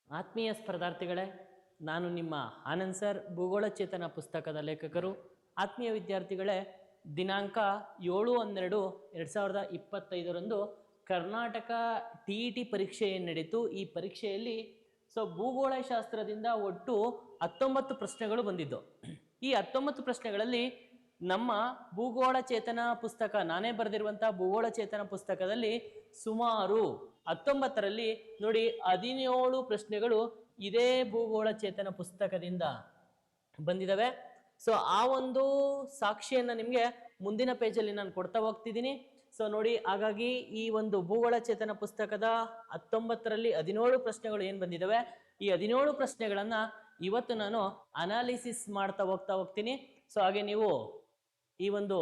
ಆತ್ಮೀಯ ಸ್ಪರ್ಧಾರ್ಥಿಗಳೇ, ನಾನು ನಿಮ್ಮ ಆನಂದ್ ಸರ್, ಭೂಗೋಳ ಚೇತನ ಪುಸ್ತಕದ ಲೇಖಕರು. ಆತ್ಮೀಯ ವಿದ್ಯಾರ್ಥಿಗಳೇ, ದಿನಾಂಕ 7/12/2025 ಕರ್ನಾಟಕ TET ಪರೀಕ್ಷೆ ಏನು ನಡೀತು. ಈ ಪರೀಕ್ಷೆಯಲ್ಲಿ ಭೂಗೋಳಶಾಸ್ತ್ರದಿಂದ ಒಟ್ಟು 19 ಪ್ರಶ್ನೆಗಳು ಬಂದಿದ್ದು. ಈ 19 ಪ್ರಶ್ನೆಗಳಲ್ಲಿ ನಮ್ಮ ಭೂಗೋಳ ಚೇತನ ಪುಸ್ತಕ, ನಾನೇ ಬರೆದಿರುವಂಥ ಭೂಗೋಳ ಚೇತನ ಪುಸ್ತಕದಲ್ಲಿ ಸುಮಾರು 19ರಲ್ಲಿ ನೋಡಿ 17 ಪ್ರಶ್ನೆಗಳು ಇದೇ ಭೂಗೋಳ ಚೇತನ ಪುಸ್ತಕದಿಂದ ಬಂದಿದ್ದಾವೆ. ಆ ಒಂದು ಸಾಕ್ಷಿಯನ್ನು ನಿಮಗೆ ಮುಂದಿನ ಪೇಜಲ್ಲಿ ನಾನು ಕೊಡ್ತಾ ಹೋಗ್ತಿದ್ದೀನಿ. ನೋಡಿ, ಹಾಗಾಗಿ ಈ ಒಂದು ಭೂಗೋಳ ಚೇತನ ಪುಸ್ತಕದ 19ರಲ್ಲಿ 17 ಪ್ರಶ್ನೆಗಳು ಏನು ಬಂದಿದ್ದಾವೆ, ಈ 17 ಪ್ರಶ್ನೆಗಳನ್ನು ಇವತ್ತು ನಾನು ಅನಾಲಿಸಿಸ್ ಮಾಡ್ತಾ ಹೋಗ್ತೀನಿ. ಹಾಗೆ ನೀವು ಈ ಒಂದು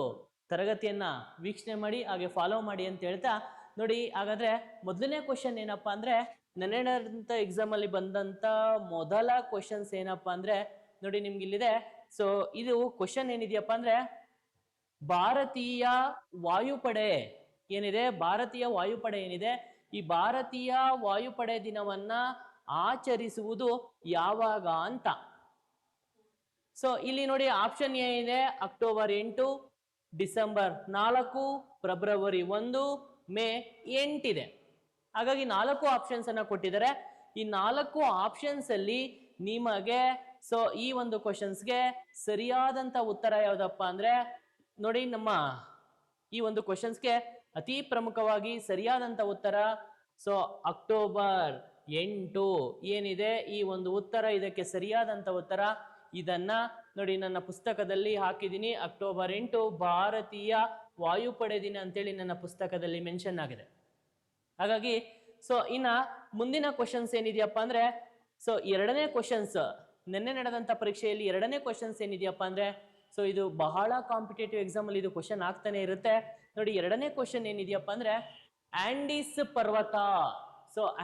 ತರಗತಿಯನ್ನ ವೀಕ್ಷಣೆ ಮಾಡಿ, ಹಾಗೆ ಫಾಲೋ ಮಾಡಿ ಅಂತ ಹೇಳ್ತಾ ನೋಡಿ. ಹಾಗಾದ್ರೆ ಮೊದಲನೇ ಕ್ವಶನ್ ಏನಪ್ಪಾ ಅಂದ್ರೆ, ನೆನ್ನೆ ನಡೆದಂತ ಎಕ್ಸಾಮ್ ಅಲ್ಲಿ ಬಂದಂತ ಮೊದಲ ಕ್ವಶನ್ಸ್ ಏನಪ್ಪಾ ಅಂದ್ರೆ ನೋಡಿ, ನಿಮ್ಗೆ ಇಲ್ಲಿದೆ. ಇದು ಕ್ವಶನ್ ಏನಿದೆಯಪ್ಪ ಅಂದ್ರೆ, ಭಾರತೀಯ ವಾಯುಪಡೆ ಏನಿದೆ, ಭಾರತೀಯ ವಾಯುಪಡೆ ಏನಿದೆ, ಈ ಭಾರತೀಯ ವಾಯುಪಡೆ ದಿನವನ್ನ ಆಚರಿಸುವುದು ಯಾವಾಗ ಅಂತ. ಇಲ್ಲಿ ನೋಡಿ, ಆಪ್ಷನ್ ಎ ಇದೆ ಅಕ್ಟೋಬರ್ 8, ಡಿಸೆಂಬರ್ 4, ಫೆಬ್ರವರಿ 1, ಮೇ 8 ಇದೆ. ಹಾಗಾಗಿ 4 ಆಪ್ಷನ್ಸ್ ಅನ್ನ ಕೊಟ್ಟಿದ್ದಾರೆ. ಈ 4 ಆಪ್ಷನ್ಸ್ ಅಲ್ಲಿ ನಿಮಗೆ ಈ ಒಂದು ಕ್ವಶನ್ಸ್ಗೆ ಸರಿಯಾದಂತ ಉತ್ತರ ಯಾವ್ದಪ್ಪ ಅಂದ್ರೆ ನೋಡಿ, ನಮ್ಮ ಈ ಒಂದು ಕ್ವಶನ್ಸ್ಗೆ ಅತಿ ಪ್ರಮುಖವಾಗಿ ಸರಿಯಾದಂತ ಉತ್ತರ ಅಕ್ಟೋಬರ್ 8 ಏನಿದೆ, ಈ ಒಂದು ಉತ್ತರ ಇದಕ್ಕೆ ಸರಿಯಾದಂತ ಉತ್ತರ. ಇದನ್ನ ನೋಡಿ, ನನ್ನ ಪುಸ್ತಕದಲ್ಲಿ ಹಾಕಿದ್ದೀನಿ. ಅಕ್ಟೋಬರ್ 8 ಭಾರತೀಯ ವಾಯುಪಡೆ ದಿನ ಅಂತೇಳಿ ನನ್ನ ಪುಸ್ತಕದಲ್ಲಿ ಮೆನ್ಷನ್ ಆಗಿದೆ. ಹಾಗಾಗಿ ಇನ್ನ ಮುಂದಿನ ಕ್ವಶನ್ಸ್ ಏನಿದೆಯಪ್ಪ ಅಂದ್ರೆ, ಎರಡನೇ ಕ್ವಶನ್ಸ್, ನಿನ್ನೆ ನಡೆದಂತ ಪರೀಕ್ಷೆಯಲ್ಲಿ ಎರಡನೇ ಕ್ವಶನ್ಸ್ ಏನಿದೆಯಪ್ಪ ಅಂದ್ರೆ, ಇದು ಬಹಳ ಕಾಂಪಿಟೇಟಿವ್ ಎಕ್ಸಾಮ್ ಅಲ್ಲಿ ಇದು ಕ್ವಶನ್ ಆಗ್ತಾನೆ ಇರುತ್ತೆ. ನೋಡಿ, ಎರಡನೇ ಕ್ವಶನ್ ಏನಿದೆಯಪ್ಪ ಅಂದ್ರೆ, ಆಂಡೀಸ್ ಪರ್ವತ.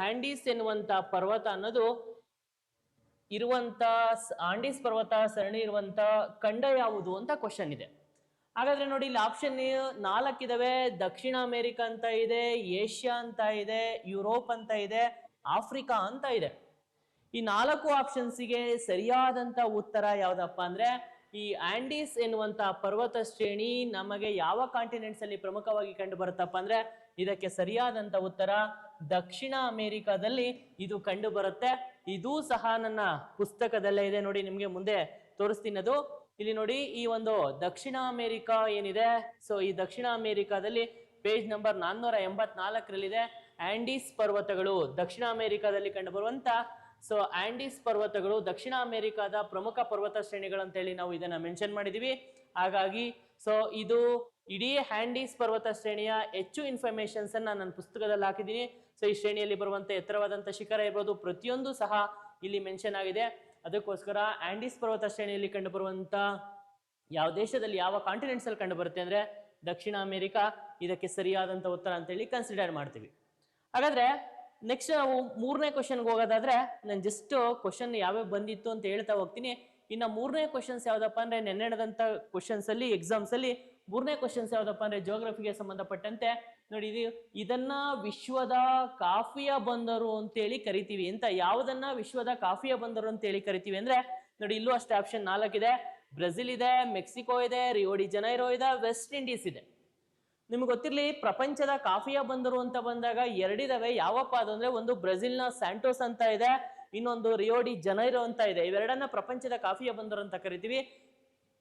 ಆಂಡೀಸ್ ಎನ್ನುವಂತ ಪರ್ವತ ಅನ್ನೋದು ಇರುವಂತ, ಆಂಡೀಸ್ ಪರ್ವತ ಸರಣಿ ಇರುವಂತ ಖಂಡ ಯಾವುದು ಅಂತ ಕ್ವಶನ್ ಇದೆ. ಹಾಗಾದ್ರೆ ನೋಡಿ, ಇಲ್ಲಿ ಆಪ್ಷನ್ 4 ಇದಾವೆ. ದಕ್ಷಿಣ ಅಮೆರಿಕ ಅಂತ ಇದೆ, ಏಷ್ಯಾ ಅಂತ ಇದೆ, ಯುರೋಪ್ ಅಂತ ಇದೆ, ಆಫ್ರಿಕಾ ಅಂತ ಇದೆ. ಈ 4 ಆಪ್ಷನ್ಸ್ಗೆ ಸರಿಯಾದಂತ ಉತ್ತರ ಯಾವ್ದಪ್ಪ ಅಂದ್ರೆ, ಈ ಆಂಡೀಸ್ ಎನ್ನುವಂತ ಪರ್ವತ ಶ್ರೇಣಿ ನಮಗೆ ಯಾವ ಕಾಂಟಿನೆಂಟ್ಸ್ ಅಲ್ಲಿ ಪ್ರಮುಖವಾಗಿ ಕಂಡು ಬರುತ್ತಪ್ಪ ಅಂದ್ರೆ, ಇದಕ್ಕೆ ಸರಿಯಾದಂತ ಉತ್ತರ ದಕ್ಷಿಣ ಅಮೆರಿಕಾದಲ್ಲಿ ಇದು ಕಂಡು ಬರುತ್ತೆ. ಇದು ಸಹ ನನ್ನ ಪುಸ್ತಕದಲ್ಲೇ ಇದೆ. ನೋಡಿ, ನಿಮ್ಗೆ ಮುಂದೆ ತೋರಿಸ್ತೀನಿ ಅದು. ಇಲ್ಲಿ ನೋಡಿ, ಈ ಒಂದು ದಕ್ಷಿಣ ಅಮೆರಿಕ ಏನಿದೆ, ಈ ದಕ್ಷಿಣ ಅಮೆರಿಕಾದಲ್ಲಿ ಪೇಜ್ ನಂಬರ್ 484ರಲ್ಲಿದೆ. ಆಂಡೀಸ್ ಪರ್ವತಗಳು ದಕ್ಷಿಣ ಅಮೆರಿಕಾದಲ್ಲಿ ಕಂಡು ಬರುವಂತ ಆಂಡೀಸ್ ಪರ್ವತಗಳು ದಕ್ಷಿಣ ಅಮೆರಿಕಾದ ಪ್ರಮುಖ ಪರ್ವತ ಶ್ರೇಣಿಗಳು ಅಂತೇಳಿ ನಾವು ಇದನ್ನ ಮೆನ್ಷನ್ ಮಾಡಿದೀವಿ. ಹಾಗಾಗಿ ಇದು ಇಡೀ ಆಂಡೀಸ್ ಪರ್ವತ ಶ್ರೇಣಿಯ ಹೆಚ್ಚು ಇನ್ಫಾರ್ಮೇಶನ್ಸ್ ಅನ್ನ ನನ್ನ ಪುಸ್ತಕದಲ್ಲಿ ಹಾಕಿದ್ದೀನಿ. ಈ ಶ್ರೇಣಿಯಲ್ಲಿ ಬರುವಂತ ಎತ್ತರವಾದಂತ ಶಿಖರ ಇರ್ಬೋದು, ಪ್ರತಿಯೊಂದು ಸಹ ಇಲ್ಲಿ ಮೆನ್ಷನ್ ಆಗಿದೆ. ಅದಕ್ಕೋಸ್ಕರ ಆಂಡೀಸ್ ಪರ್ವತ ಶ್ರೇಣಿಯಲ್ಲಿ ಕಂಡು ಬರುವಂತ ಯಾವ ದೇಶದಲ್ಲಿ, ಯಾವ ಕಾಂಟಿನೆಂಟ್ಸ್ ಅಲ್ಲಿ ಕಂಡು ಬರುತ್ತೆ ಅಂದ್ರೆ ದಕ್ಷಿಣ ಅಮೆರಿಕ ಇದಕ್ಕೆ ಸರಿಯಾದಂತ ಉತ್ತರ ಅಂತೇಳಿ ಕನ್ಸಿಡರ್ ಮಾಡ್ತೀವಿ. ಹಾಗಾದ್ರೆ ನೆಕ್ಸ್ಟ್ ನಾವು ಮೂರನೇ ಕ್ವಶನ್ಗೆ ಹೋಗೋದಾದ್ರೆ, ನಾನು ಜಸ್ಟ್ ಕ್ವಶನ್ ಯಾವ್ಯಾವ ಬಂದಿತ್ತು ಅಂತ ಹೇಳ್ತಾ ಹೋಗ್ತೀನಿ. ಇನ್ನು ಮೂರನೇ ಕ್ವಶನ್ಸ್ ಯಾವ್ದಪ್ಪ ಅಂದ್ರೆ, ನೆನ್ನೆ ನಡೆದಂತ ಕ್ವಶನ್ಸ್ ಅಲ್ಲಿ, ಎಕ್ಸಾಮ್ಸ್ ಅಲ್ಲಿ ಮೂರನೇ ಕ್ವಶನ್ಸ್ ಯಾವ್ದಪ್ಪ ಅಂದ್ರೆ ಜಿಯೋಗ್ರಫಿಗೆ ಸಂಬಂಧಪಟ್ಟಂತೆ ನೋಡಿ, ಇದನ್ನ ವಿಶ್ವದ ಕಾಫಿಯ ಬಂದರು ಅಂತೇಳಿ ಕರಿತೀವಿ ಅಂತ. ಯಾವುದನ್ನ ವಿಶ್ವದ ಕಾಫಿಯ ಬಂದರು ಅಂತೇಳಿ ಕರಿತೀವಿ ಅಂದ್ರೆ ನೋಡಿ, ಇಲ್ಲೂ ಅಷ್ಟೇ ಆಪ್ಷನ್ 4 ಇದೆ. ಬ್ರೆಜಿಲ್ ಇದೆ, ಮೆಕ್ಸಿಕೋ ಇದೆ, ರಿಯೋ ಡಿ ಜನೈರೋ ಇದೆ, ವೆಸ್ಟ್ ಇಂಡೀಸ್ ಇದೆ. ನಿಮ್ಗೆ ಗೊತ್ತಿರ್ಲಿ, ಪ್ರಪಂಚದ ಕಾಫಿಯ ಬಂದರು ಅಂತ ಬಂದಾಗ ಎರಡಿದಾವೆ. ಯಾವಪ್ಪ ಅದಂದ್ರೆ, ಒಂದು ಬ್ರೆಜಿಲ್ನ ಸ್ಯಾಂಟೋಸ್ ಅಂತ ಇದೆ, ಇನ್ನೊಂದು ರಿಯೋ ಡಿ ಜನೈರೋ ಅಂತ ಇದೆ. ಇವೆರಡನ್ನ ಪ್ರಪಂಚದ ಕಾಫಿಯ ಬಂದರು ಅಂತ ಕರಿತೀವಿ.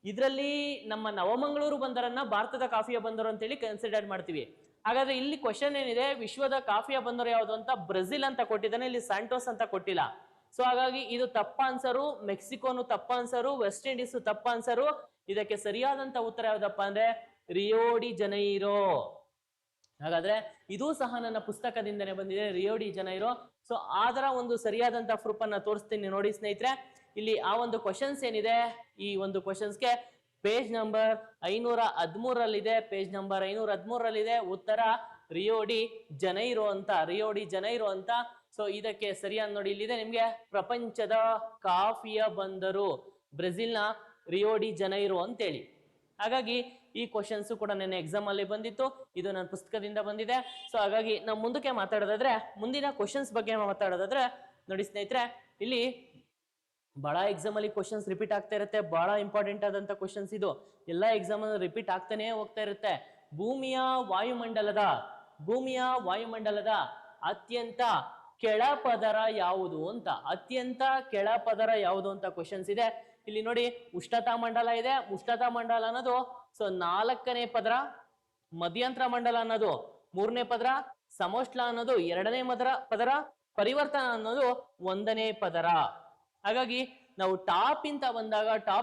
ಇದರಲ್ಲಿ ನಮ್ಮ ನವಮಂಗಳೂರು ಬಂದರನ್ನ ಭಾರತದ ಕಾಫಿಯ ಬಂದರು ಅಂತೇಳಿ ಕನ್ಸಿಡರ್ ಮಾಡ್ತೀವಿ. ಹಾಗಾದ್ರೆ ಇಲ್ಲಿ ಕ್ವಶನ್ ಏನಿದೆ, ವಿಶ್ವದ ಕಾಫಿಯ ಬಂದರು ಯಾವುದು ಅಂತ ಬ್ರೆಜಿಲ್ ಅಂತ ಕೊಟ್ಟಿದ್ದಾನೆ, ಇಲ್ಲಿ ಸ್ಯಾಂಟೋಸ್ ಅಂತ ಕೊಟ್ಟಿಲ್ಲ. ಹಾಗಾಗಿ ಇದು ತಪ್ಪ ಆನ್ಸರು. ಮೆಕ್ಸಿಕೋನು ತಪ್ಪ ಆನ್ಸರು, ವೆಸ್ಟ್ ಇಂಡೀಸ್ ತಪ್ಪ ಆನ್ಸರು. ಇದಕ್ಕೆ ಸರಿಯಾದಂತ ಉತ್ತರ ಯಾವ್ದಪ್ಪ ಅಂದ್ರೆ ರಿಯೋ ಡಿ ಜನೈರೋ. ಹಾಗಾದ್ರೆ ಇದು ಸಹ ನನ್ನ ಪುಸ್ತಕದಿಂದನೇ ಬಂದಿದೆ, ರಿಯೋ ಡಿ ಜನೈರೋ. ಅದರ ಒಂದು ಸರಿಯಾದಂತ ಪ್ರೂಫ್ ಅನ್ನ ತೋರಿಸ್ತೀನಿ ನೋಡಿ ಸ್ನೇಹಿತರೆ. ಇಲ್ಲಿ ಆ ಒಂದು ಕ್ವಶನ್ಸ್ ಏನಿದೆ, ಈ ಒಂದು ಕ್ವಶನ್ಸ್ಗೆ ಪೇಜ್ ನಂಬರ್ 513ರಲ್ಲಿದೆ, ಪೇಜ್ ನಂಬರ್ 513ರಲ್ಲಿದೆ ಉತ್ತರ ರಿಯೋ ಡಿ ಜನೈರೋ ಅಂತ, ರಿಯೋ ಡಿ ಜನೈರೋ ಅಂತ. ಇದಕ್ಕೆ ಸರಿಯಾದ ನೋಡಿ, ಇಲ್ಲಿದೆ ನಿಮ್ಗೆ ಪ್ರಪಂಚದ ಕಾಫಿಯ ಬಂದರು ಬ್ರೆಜಿಲ್ನ ರಿಯೋ ಡಿ ಜನೈರೋ ಅಂತೇಳಿ. ಹಾಗಾಗಿ ಈ ಕ್ವಶನ್ಸ್ ಕೂಡ ನನ್ನ ಎಕ್ಸಾಮ್ ಅಲ್ಲಿ ಬಂದಿತ್ತು, ಇದು ನನ್ನ ಪುಸ್ತಕದಿಂದ ಬಂದಿದೆ. ಹಾಗಾಗಿ ನಾವು ಮುಂದಕ್ಕೆ ಮಾತಾಡೋದಾದ್ರೆ, ಮುಂದಿನ ಕ್ವಶನ್ಸ್ ಬಗ್ಗೆ ಮಾತಾಡೋದಾದ್ರೆ, ನೋಡಿ ಸ್ನೇಹಿತರೆ, ಇಲ್ಲಿ ಬಹಳ ಎಕ್ಸಾಮ್ ಅಲ್ಲಿ ಕ್ವಶನ್ಸ್ ರಿಪೀಟ್ ಆಗ್ತಾ ಇರುತ್ತೆ. ಬಹಳ ಇಂಪಾರ್ಟೆಂಟ್ ಆದಂತ ಕ್ವಶನ್ಸ್ ಇದು. ಎಲ್ಲ ಎಕ್ಸಾಮ್ ಅಲ್ಲಿ ರಿಪೀಟ್ ಆಗ್ತಾನೆ ಹೋಗ್ತಾ ಇರುತ್ತೆ. ಭೂಮಿಯ ವಾಯುಮಂಡಲದ ಅತ್ಯಂತ ಕೆಳಪದರ ಯಾವುದು ಅಂತ, ಅತ್ಯಂತ ಕೆಳಪದರ ಯಾವುದು ಅಂತ ಕ್ವಶನ್ಸ್ ಇದೆ. ಇಲ್ಲಿ ನೋಡಿ, ಉಷ್ಣತಾ ಮಂಡಲ ಇದೆ. ಉಷ್ಣತಾ ಮಂಡಲ ಅನ್ನೋದು ಸೊ 4ನೇ ಪದರ, ಮಧ್ಯಂತರ ಮಂಡಲ ಅನ್ನೋದು 3ನೇ ಪದರ, ಸಮೋಷ್ಣ ಅನ್ನೋದು 2ನೇ ಪದರ, ಪರಿವರ್ತನ ಅನ್ನೋದು 1ನೇ ಪದರ. ಹಾಗಾಗಿ ನಾವು ಟಾಪ್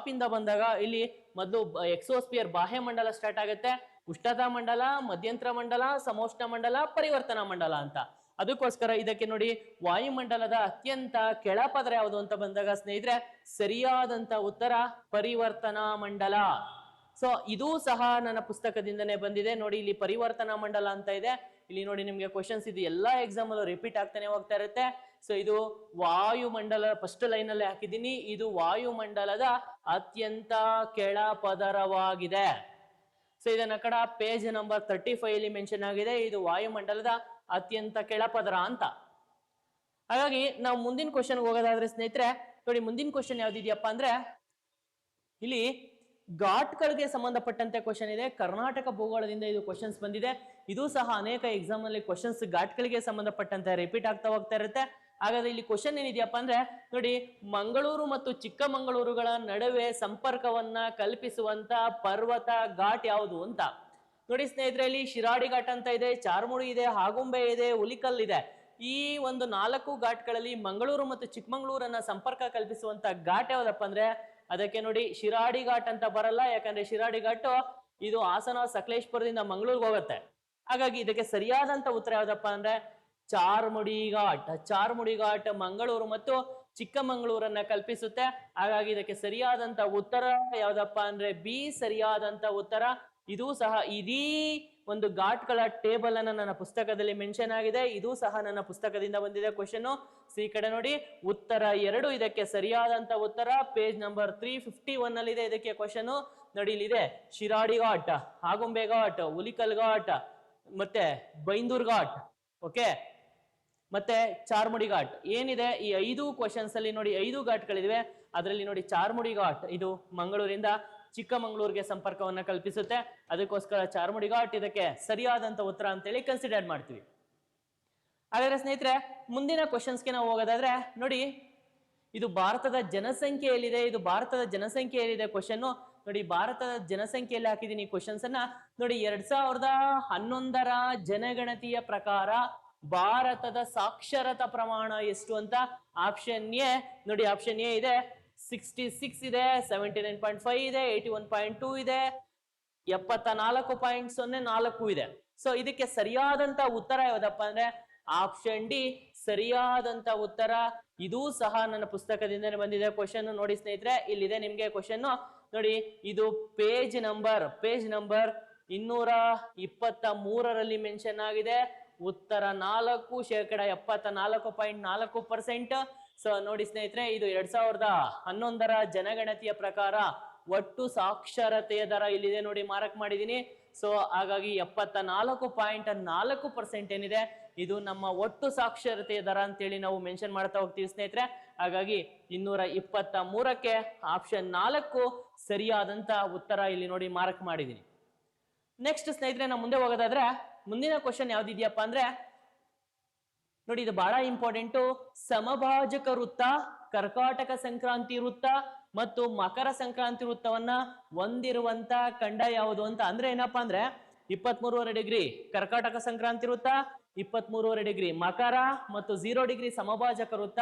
ಇಂದ ಬಂದಾಗ ಇಲ್ಲಿ ಮೊದಲು ಎಕ್ಸೋಸ್ಪಿಯರ್ ಬಾಹ್ಯ ಮಂಡಲ ಸ್ಟಾರ್ಟ್ ಆಗುತ್ತೆ. ಉಷ್ಣತಾ ಮಂಡಲ, ಮಧ್ಯಂತರ ಮಂಡಲ, ಸಮೋಷ್ಣ ಮಂಡಲ, ಪರಿವರ್ತನಾ ಮಂಡಲ ಅಂತ. ಅದಕ್ಕೋಸ್ಕರ ಇದಕ್ಕೆ ನೋಡಿ, ವಾಯುಮಂಡಲದ ಅತ್ಯಂತ ಕೆಳಪದರ ಯಾವುದು ಅಂತ ಬಂದಾಗ ಸ್ನೇಹಿತರೆ, ಸರಿಯಾದಂತ ಉತ್ತರ ಪರಿವರ್ತನಾ ಮಂಡಲ. ಸೊ ಇದು ಸಹ ನನ್ನ ಪುಸ್ತಕದಿಂದನೇ ಬಂದಿದೆ. ನೋಡಿ, ಇಲ್ಲಿ ಪರಿವರ್ತನಾ ಮಂಡಲ ಅಂತ ಇದೆ. ಇಲ್ಲಿ ನೋಡಿ ನಿಮ್ಗೆ ಕ್ವಶನ್ಸ್ ಇದು ಎಲ್ಲಾ ಎಕ್ಸಾಮ್ ಅಲ್ಲೂ ರಿಪೀಟ್ ಆಗ್ತಾನೆ ಹೋಗ್ತಾ ಇರುತ್ತೆ. ಸೊ ಇದು ವಾಯುಮಂಡಲ, ಫಸ್ಟ್ ಲೈನ್ ಅಲ್ಲಿ ಹಾಕಿದ್ದೀನಿ, ಇದು ವಾಯುಮಂಡಲದ ಅತ್ಯಂತ ಕೆಳಪದರವಾಗಿದೆ. ಸೊ ಇದನ್ನ ಕಡ ಪೇಜ್ ನಂಬರ್ 35 ಅಲ್ಲಿ ಮೆನ್ಷನ್ ಆಗಿದೆ, ಇದು ವಾಯುಮಂಡಲದ ಅತ್ಯಂತ ಕೆಳಪದರ ಅಂತ. ಹಾಗಾಗಿ ನಾವು ಮುಂದಿನ ಕ್ವಶನ್ ಹೋಗೋದಾದ್ರೆ ಸ್ನೇಹಿತರೆ, ನೋಡಿ ಮುಂದಿನ ಕ್ವಶನ್ ಯಾವ್ದಿದ್ಯಪ್ಪ ಅಂದ್ರೆ, ಇಲ್ಲಿ ಘಾಟ್ಗಳಿಗೆ ಸಂಬಂಧಪಟ್ಟಂತೆ ಕ್ವಶನ್ ಇದೆ. ಕರ್ನಾಟಕ ಭೂಗೋಳದಿಂದ ಇದು ಕ್ವಶನ್ಸ್ ಬಂದಿದೆ. ಇದು ಸಹ ಅನೇಕ ಎಕ್ಸಾಮ್ ಅಲ್ಲಿ ಕ್ವಶನ್ಸ್ ಘಾಟ್ಗಳಿಗೆ ಸಂಬಂಧಪಟ್ಟಂತೆ ರಿಪೀಟ್ ಆಗ್ತಾ ಹೋಗ್ತಾ ಇರುತ್ತೆ. ಹಾಗಾದ್ರೆ ಇಲ್ಲಿ ಕ್ವಶನ್ ಏನಿದೆಯಪ್ಪ ಅಂದ್ರೆ, ನೋಡಿ, ಮಂಗಳೂರು ಮತ್ತು ಚಿಕ್ಕಮಗಳೂರುಗಳ ನಡುವೆ ಸಂಪರ್ಕವನ್ನ ಕಲ್ಪಿಸುವಂತ ಪರ್ವತ ಘಾಟ್ ಯಾವುದು ಅಂತ. ನೋಡಿ ಸ್ನೇಹಿತರೆ, ಇಲ್ಲಿ ಶಿರಾಡಿ ಘಾಟ್ ಅಂತ ಇದೆ, ಚಾರ್ಮುಡಿ ಇದೆ, ಆಗುಂಬೆ ಇದೆ, ಹುಲಿಕಲ್ ಇದೆ. ಈ ಒಂದು 4 ಘಾಟ್ಗಳಲ್ಲಿ ಮಂಗಳೂರು ಮತ್ತು ಚಿಕ್ಕಮಗಳೂರನ್ನ ಸಂಪರ್ಕ ಕಲ್ಪಿಸುವಂತ ಘಾಟ್ ಯಾವ್ದಪ್ಪ ಅಂದ್ರೆ, ಅದಕ್ಕೆ ನೋಡಿ ಶಿರಾಡಿ ಘಾಟ್ ಅಂತ ಬರಲ್ಲ. ಯಾಕಂದ್ರೆ ಶಿರಾಡಿ ಘಾಟ್ ಇದು ಹಾಸನ ಸಕಲೇಶ್ಪುರದಿಂದ ಮಂಗಳೂರಿಗೆ ಹೋಗುತ್ತೆ. ಹಾಗಾಗಿ ಇದಕ್ಕೆ ಸರಿಯಾದಂತ ಉತ್ತರ ಯಾವ್ದಪ್ಪ ಅಂದ್ರೆ ಚಾರ್ಮುಡಿ ಘಾಟ್. ಚಾರ್ಮುಡಿ ಘಾಟ್ ಮಂಗಳೂರು ಮತ್ತು ಚಿಕ್ಕಮಗಳೂರನ್ನ ಕಲ್ಪಿಸುತ್ತೆ. ಹಾಗಾಗಿ ಇದಕ್ಕೆ ಸರಿಯಾದಂತ ಉತ್ತರ ಯಾವ್ದಪ್ಪ ಅಂದ್ರೆ ಬಿ ಸರಿಯಾದಂತ ಉತ್ತರ. ಇದು ಸಹ ಇದೀ ಒಂದು ಘಾಟ್ಗಳ ಟೇಬಲ್ ಅನ್ನ ನನ್ನ ಪುಸ್ತಕದಲ್ಲಿ ಮೆನ್ಷನ್ ಆಗಿದೆ. ಇದು ಸಹ ನನ್ನ ಪುಸ್ತಕದಿಂದ ಬಂದಿದೆ ಕ್ವಶನ್. ಈ ಕಡೆ ನೋಡಿ, ಉತ್ತರ 2 ಇದಕ್ಕೆ ಸರಿಯಾದಂತ ಉತ್ತರ. ಪೇಜ್ ನಂಬರ್ 351 ಅಲ್ಲಿ ಇದೆ ಇದಕ್ಕೆ ಕ್ವಶನ್. ನೋಡಿ, ಇಲ್ಲಿದೆ ಶಿರಾಡಿ ಘಾಟ್, ಆಗುಂಬೆ ಘಾಟ್, ಹುಲಿಕಲ್ ಘಾಟ್, ಮತ್ತೆ ಬೈಂದೂರ್ ಘಾಟ್, ಓಕೆ, ಮತ್ತೆ ಚಾರ್ಮುಡಿ ಘಾಟ್ ಏನಿದೆ. ಈ 5 ಕ್ವಶನ್ಸ್ ಅಲ್ಲಿ ನೋಡಿ 5 ಘಾಟ್ಗಳಿವೆ. ಅದರಲ್ಲಿ ನೋಡಿ ಚಾರ್ಮುಡಿ ಘಾಟ್ ಇದು ಮಂಗಳೂರಿಂದ ಚಿಕ್ಕಮಗಳೂರಿಗೆ ಸಂಪರ್ಕವನ್ನ ಕಲ್ಪಿಸುತ್ತೆ. ಅದಕ್ಕೋಸ್ಕರ ಚಾರ್ಮುಡಿ ಘಾಟ್ ಇದಕ್ಕೆ ಸರಿಯಾದಂತ ಉತ್ತರ ಅಂತೇಳಿ ಕನ್ಸಿಡರ್ ಮಾಡ್ತೀವಿ. ಹಾಗಾದ್ರೆ ಸ್ನೇಹಿತರೆ, ಮುಂದಿನ ಕ್ವಶನ್ಸ್ಗೆ ನಾವು ಹೋಗೋದಾದ್ರೆ, ನೋಡಿ, ಇದು ಭಾರತದ ಜನಸಂಖ್ಯೆಯಲ್ಲಿದೆ. ಇದು ಭಾರತದ ಜನಸಂಖ್ಯೆಯಲ್ಲಿದೆ ಕ್ವಶನ್. ನೋಡಿ, ಭಾರತದ ಜನಸಂಖ್ಯೆಯಲ್ಲಿ ಹಾಕಿದೀನಿ ಕ್ವಶನ್ಸ್ ಅನ್ನ. ನೋಡಿ, 2011ರ ಜನಗಣತಿಯ ಪ್ರಕಾರ ಭಾರತದ ಸಾಕ್ಷರತಾ ಪ್ರಮಾಣ ಎಷ್ಟು ಅಂತ ಆಪ್ಷನ್ ಎ ನೋಡಿ, ಆಪ್ಷನ್ ಎ ಇದೆ 66 ಇದೆ, 79.5 ಇದೆ, 81.2 ಇದೆ, 74.04 ಇದೆ. ಸೊ ಇದಕ್ಕೆ ಸರಿಯಾದಂತ ಉತ್ತರ ಯಾವ್ದಪ್ಪ ಅಂದ್ರೆ ಆಪ್ಷನ್ ಡಿ ಸರಿಯಾದಂತ ಉತ್ತರ. ಇದು ಸಹ ನನ್ನ ಪುಸ್ತಕದಿಂದನೇ ಬಂದಿದೆ ಕ್ವಶನ್. ನೋಡಿ ಸ್ನೇಹಿತರೆ, ಇಲ್ಲಿದೆ ನಿಮ್ಗೆ ಕ್ವಶನ್. ನೋಡಿ, ಇದು ಪೇಜ್ ನಂಬರ್ 223ರಲ್ಲಿ ಮೆನ್ಷನ್ ಆಗಿದೆ. ಉತ್ತರ 4 ಶೇಕಡ 74.4%. ಸೊ ನೋಡಿ ಸ್ನೇಹಿತರೆ, ಇದು 2011ರ ಜನಗಣತಿಯ ಪ್ರಕಾರ ಒಟ್ಟು ಸಾಕ್ಷರತೆಯ ದರ ಇಲ್ಲಿದೆ ನೋಡಿ, ಮಾರ್ಕ್ ಮಾಡಿದೀನಿ. ಸೊ ಹಾಗಾಗಿ 74.4% ಏನಿದೆ ಇದು ನಮ್ಮ ಒಟ್ಟು ಸಾಕ್ಷರತೆಯ ದರ ಅಂತೇಳಿ ನಾವು ಮೆನ್ಷನ್ ಮಾಡ್ತಾ ಹೋಗ್ತೀವಿ ಸ್ನೇಹಿತರೆ. ಹಾಗಾಗಿ 223ಕ್ಕೆ ಆಪ್ಷನ್ 4 ಸರಿಯಾದಂತ ಉತ್ತರ ಇಲ್ಲಿ ನೋಡಿ ಮಾರ್ಕ್ ಮಾಡಿದೀನಿ. ನೆಕ್ಸ್ಟ್ ಸ್ನೇಹಿತರೆ, ನಾವು ಮುಂದೆ ಹೋಗೋದಾದ್ರೆ ಮುಂದಿನ ಕ್ವಶನ್ ಯಾವ್ದಿದ್ಯಪ್ಪ ಅಂದ್ರೆ, ನೋಡಿ, ಇದು ಬಹಳ ಇಂಪಾರ್ಟೆಂಟ್. ಸಮಭಾಜಕ ವೃತ್ತ, ಕರ್ಕಾಟಕ ಸಂಕ್ರಾಂತಿ ವೃತ್ತ ಮತ್ತು ಮಕರ ಸಂಕ್ರಾಂತಿ ವೃತ್ತವನ್ನ ಹೊಂದಿರುವಂತ ಖಂಡ ಯಾವುದು ಅಂತ. ಅಂದ್ರೆ ಏನಪ್ಪಾ ಅಂದ್ರೆ 23.5 ಡಿಗ್ರಿ ಕರ್ಕಾಟಕ ಸಂಕ್ರಾಂತಿ ವೃತ್ತ, 23.5 ಡಿಗ್ರಿ ಮಕರ ಮತ್ತು 0 ಡಿಗ್ರಿ ಸಮಭಾಜಕ ವೃತ್ತ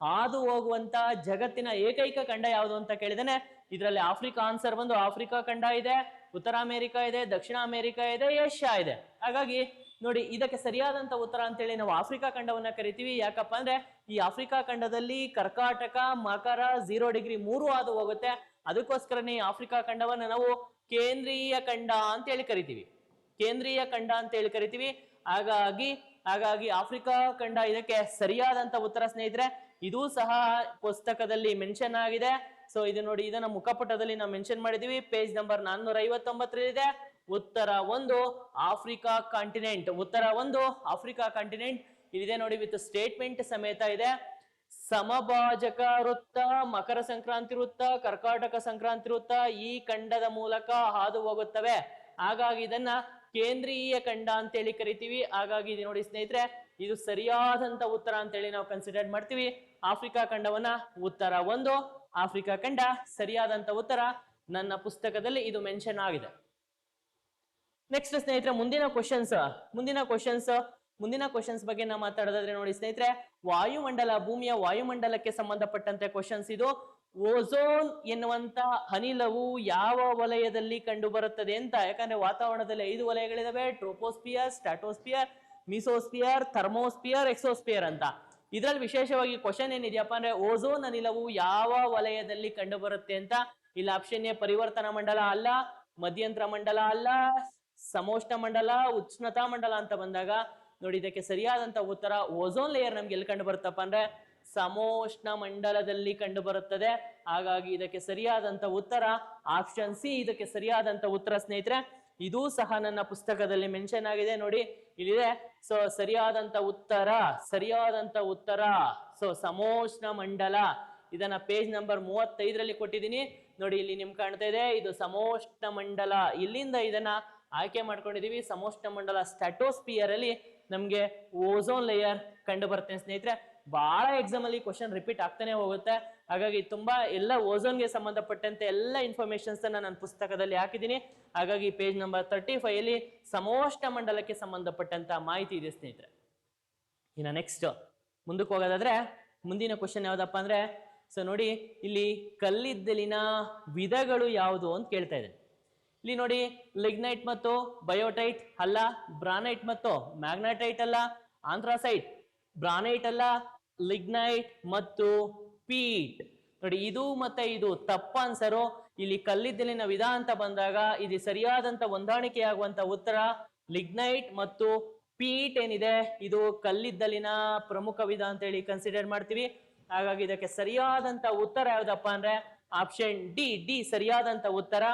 ಹಾದು ಹೋಗುವಂತ ಜಗತ್ತಿನ ಏಕೈಕ ಖಂಡ ಯಾವುದು ಅಂತ ಕೇಳಿದಾನೆ. ಇದರಲ್ಲಿ ಆಫ್ರಿಕಾ ಆನ್ಸರ್ ಬಂದು ಆಫ್ರಿಕಾ ಖಂಡ ಇದೆ, ಉತ್ತರ ಅಮೆರಿಕ ಇದೆ, ದಕ್ಷಿಣ ಅಮೆರಿಕ ಇದೆ, ಏಷ್ಯಾ ಇದೆ. ಹಾಗಾಗಿ ನೋಡಿ, ಇದಕ್ಕೆ ಸರಿಯಾದಂತ ಉತ್ತರ ಅಂತೇಳಿ ನಾವು ಆಫ್ರಿಕಾ ಖಂಡವನ್ನ ಕರಿತೀವಿ. ಯಾಕಪ್ಪ ಅಂದ್ರೆ ಈ ಆಫ್ರಿಕಾ ಖಂಡದಲ್ಲಿ ಕರ್ಕಾಟಕ, ಮಕರ, 0 ಡಿಗ್ರಿ 3 ಹಾದು ಹೋಗುತ್ತೆ. ಅದಕ್ಕೋಸ್ಕರನೇ ಈ ಆಫ್ರಿಕಾ ಖಂಡವನ್ನ ನಾವು ಕೇಂದ್ರೀಯ ಖಂಡ ಅಂತ ಹೇಳಿ ಕರಿತೀವಿ. ಕೇಂದ್ರೀಯ ಖಂಡ ಅಂತ ಹೇಳಿ ಕರಿತೀವಿ. ಹಾಗಾಗಿ ಆಫ್ರಿಕಾ ಖಂಡ ಇದಕ್ಕೆ ಸರಿಯಾದಂತ ಉತ್ತರ ಸ್ನೇಹಿತರೆ. ಇದು ಸಹ ಪುಸ್ತಕದಲ್ಲಿ ಮೆನ್ಷನ್ ಆಗಿದೆ. ಸೊ ಇದು ನೋಡಿ, ಇದನ್ನ ಮುಖಪುಟದಲ್ಲಿ ನಾವು ಮೆನ್ಷನ್ ಮಾಡಿದೀವಿ. ಪೇಜ್ ನಂಬರ್ 459 ಇದೆ. ಉತ್ತರ 1 ಆಫ್ರಿಕಾ ಕಾಂಟಿನೆಂಟ್. ಉತ್ತರ 1 ಆಫ್ರಿಕಾ ಕಾಂಟಿನೆಂಟ್ ಇಲ್ಲಿದೆ ನೋಡಿ, ವಿತ್ ಸ್ಟೇಟ್ಮೆಂಟ್ ಸಮೇತ ಇದೆ. ಸಮಭಾಜಕ ವೃತ್ತ, ಮಕರ ಸಂಕ್ರಾಂತಿ ವೃತ್ತ, ಕರ್ಕಾಟಕ ಸಂಕ್ರಾಂತಿ ವೃತ್ತ ಈ ಖಂಡದ ಮೂಲಕ ಹಾದು ಹೋಗುತ್ತವೆ. ಹಾಗಾಗಿ ಇದನ್ನ ಕೇಂದ್ರೀಯ ಖಂಡ ಅಂತೇಳಿ ಕರಿತೀವಿ. ಹಾಗಾಗಿ ಇದು ನೋಡಿ ಸ್ನೇಹಿತರೆ, ಇದು ಸರಿಯಾದಂತ ಉತ್ತರ ಅಂತೇಳಿ ನಾವು ಕನ್ಸಿಡರ್ ಮಾಡ್ತೀವಿ. ಆಫ್ರಿಕಾ ಖಂಡವನ್ನ ಉತ್ತರ 1 ಆಫ್ರಿಕಾ ಖಂಡ ಸರಿಯಾದಂತ ಉತ್ತರ. ನನ್ನ ಪುಸ್ತಕದಲ್ಲಿ ಇದು ಮೆನ್ಷನ್ ಆಗಿದೆ. ನೆಕ್ಸ್ಟ್ ಸ್ನೇಹಿತರೆ, ಮುಂದಿನ ಕ್ವಶನ್ಸ್ ಬಗ್ಗೆ ನಾವು ಮಾತಾಡೋದಾದ್ರೆ ನೋಡಿ ಸ್ನೇಹಿತರೆ, ವಾಯುಮಂಡಲ, ಭೂಮಿಯ ವಾಯುಮಂಡಲಕ್ಕೆ ಸಂಬಂಧಪಟ್ಟಂತೆ ಕ್ವಶನ್ಸ್ ಇದು. ಓಝೋನ್ ಎನ್ನುವಂತ ಅನಿಲವು ಯಾವ ವಲಯದಲ್ಲಿ ಕಂಡು ಬರುತ್ತದೆ ಅಂತ. ಯಾಕಂದ್ರೆ ವಾತಾವರಣದಲ್ಲಿ 5 ವಲಯಗಳಿದಾವೆ: troposphere, stratosphere, mesosphere, thermosphere, exosphere ಅಂತ. ಇದರಲ್ಲಿ ವಿಶೇಷವಾಗಿ ಕ್ವಶನ್ ಏನಿದೆಯಪ್ಪ ಅಂದ್ರೆ ಓಝೋನ್ ಅನಿಲವು ಯಾವ ವಲಯದಲ್ಲಿ ಕಂಡು ಬರುತ್ತೆ ಅಂತ. ಇಲ್ಲಿ ಆಪ್ಷನ್ ಎ ಪರಿವರ್ತನಾ ಮಂಡಲ ಅಲ್ಲ, ಮಧ್ಯಂತರ ಮಂಡಲ ಅಲ್ಲ, ಸಮೋಷ್ಣ ಮಂಡಲ, ಉಷ್ಣತಾ ಮಂಡಲ ಅಂತ ಬಂದಾಗ ನೋಡಿ ಇದಕ್ಕೆ ಸರಿಯಾದಂತ ಉತ್ತರ ಓಝೋನ್ ಲೇಯರ್ ನಮ್ಗೆ ಎಲ್ಲಿ ಕಂಡು ಬರುತ್ತಪ್ಪ ಅಂದ್ರೆ ಸಮೋಷ್ಣ ಮಂಡಲದಲ್ಲಿ ಕಂಡು ಬರುತ್ತದೆ. ಹಾಗಾಗಿ ಇದಕ್ಕೆ ಸರಿಯಾದಂತ ಉತ್ತರ ಆಪ್ಷನ್ ಸಿ ಇದಕ್ಕೆ ಸರಿಯಾದಂತ ಉತ್ತರ ಸ್ನೇಹಿತರೆ. ಇದೂ ಸಹ ನನ್ನ ಪುಸ್ತಕದಲ್ಲಿ ಮೆನ್ಷನ್ ಆಗಿದೆ, ನೋಡಿ ಇಲ್ಲಿದೆ. ಸೊ ಸರಿಯಾದಂತ ಉತ್ತರ ಸೊ ಸಮೋಷ್ಣ ಮಂಡಲ. ಇದನ್ನ ಪೇಜ್ ನಂಬರ್ 35ರಲ್ಲಿ ಕೊಟ್ಟಿದ್ದೀನಿ ನೋಡಿ. ಇಲ್ಲಿ ನಿಮ್ಗೆ ಕಾಣ್ತಾ ಇದೆ, ಇದು ಸಮೋಷ್ಣ ಮಂಡಲ. ಇಲ್ಲಿಂದ ಇದನ್ನ ಆಯ್ಕೆ ಮಾಡ್ಕೊಂಡಿದೀವಿ. ಸಮೋಷ್ಣ ಮಂಡಲ ಸ್ಟ್ರಾಟೋಸ್ಪಿಯರ್ ಅಲ್ಲಿ ನಮ್ಗೆ ಓಝೋನ್ ಲೇಯರ್ ಕಂಡು ಬರ್ತೇನೆ ಸ್ನೇಹಿತರೆ. ಬಹಳ ಎಕ್ಸಾಮ್ ಅಲ್ಲಿ ಕ್ವಶನ್ ರಿಪೀಟ್ ಆಗ್ತಾನೆ ಹೋಗುತ್ತೆ. ಹಾಗಾಗಿ ತುಂಬಾ ಎಲ್ಲ ಓಝೋನ್ಗೆ ಸಂಬಂಧಪಟ್ಟಂತೆ ಎಲ್ಲ ಇನ್ಫಾರ್ಮೇಶನ್ಸ್ ನನ್ನ ಪುಸ್ತಕದಲ್ಲಿ ಹಾಕಿದ್ದೀನಿ. ಹಾಗಾಗಿ ಪೇಜ್ ನಂಬರ್ 35 ಅಲ್ಲಿ ಸಮೋಷ್ಣ ಮಂಡಲಕ್ಕೆ ಸಂಬಂಧಪಟ್ಟಂತ ಮಾಹಿತಿ ಇದೆ ಸ್ನೇಹಿತರೆ. ಇನ್ನು ನೆಕ್ಸ್ಟ್ ಮುಂದಕ್ಕೆ ಹೋಗೋದಾದ್ರೆ ಮುಂದಿನ ಕ್ವಶನ್ ಯಾವ್ದಪ್ಪ ಅಂದ್ರೆ, ಸೊ ನೋಡಿ ಇಲ್ಲಿ ಕಲ್ಲಿದ್ದಲಿನ ವಿಧಗಳು ಯಾವುದು ಅಂತ ಕೇಳ್ತಾ ಇದೆ. ಇಲ್ಲಿ ನೋಡಿ, ಲಿಗ್ನೈಟ್ ಮತ್ತು ಬಯೋಟೈಟ್ ಅಲ್ಲ, ಬ್ರಾನೈಟ್ ಮತ್ತು ಮ್ಯಾಗ್ನಟೈಟ್ ಅಲ್ಲ, ಆಂಥ್ರಾಸೈಟ್, ಬ್ರಾನೈಟ್ ಅಲ್ಲ, ಲಿಗ್ನೈಟ್ ಮತ್ತು ಪೀಟ್. ನೋಡಿ ಇದು ಮತ್ತೆ ಇದು ತಪ್ಪ ಆನ್ಸರು. ಇಲ್ಲಿ ಕಲ್ಲಿದ್ದಲಿನ ವಿಧ ಅಂತ ಬಂದಾಗ ಇದು ಸರಿಯಾದಂತ ಹೊಂದಾಣಿಕೆಯಾಗುವಂತ ಉತ್ತರ ಲಿಗ್ನೈಟ್ ಮತ್ತು ಪೀಟ್ ಏನಿದೆ ಇದು ಕಲ್ಲಿದ್ದಲಿನ ಪ್ರಮುಖ ವಿಧ ಅಂತ ಹೇಳಿ ಕನ್ಸಿಡರ್ ಮಾಡ್ತೀವಿ. ಹಾಗಾಗಿ ಇದಕ್ಕೆ ಸರಿಯಾದಂತ ಉತ್ತರ ಯಾವ್ದಪ್ಪ ಅಂದ್ರೆ ಆಪ್ಷನ್ ಡಿ ಸರಿಯಾದಂತ ಉತ್ತರ.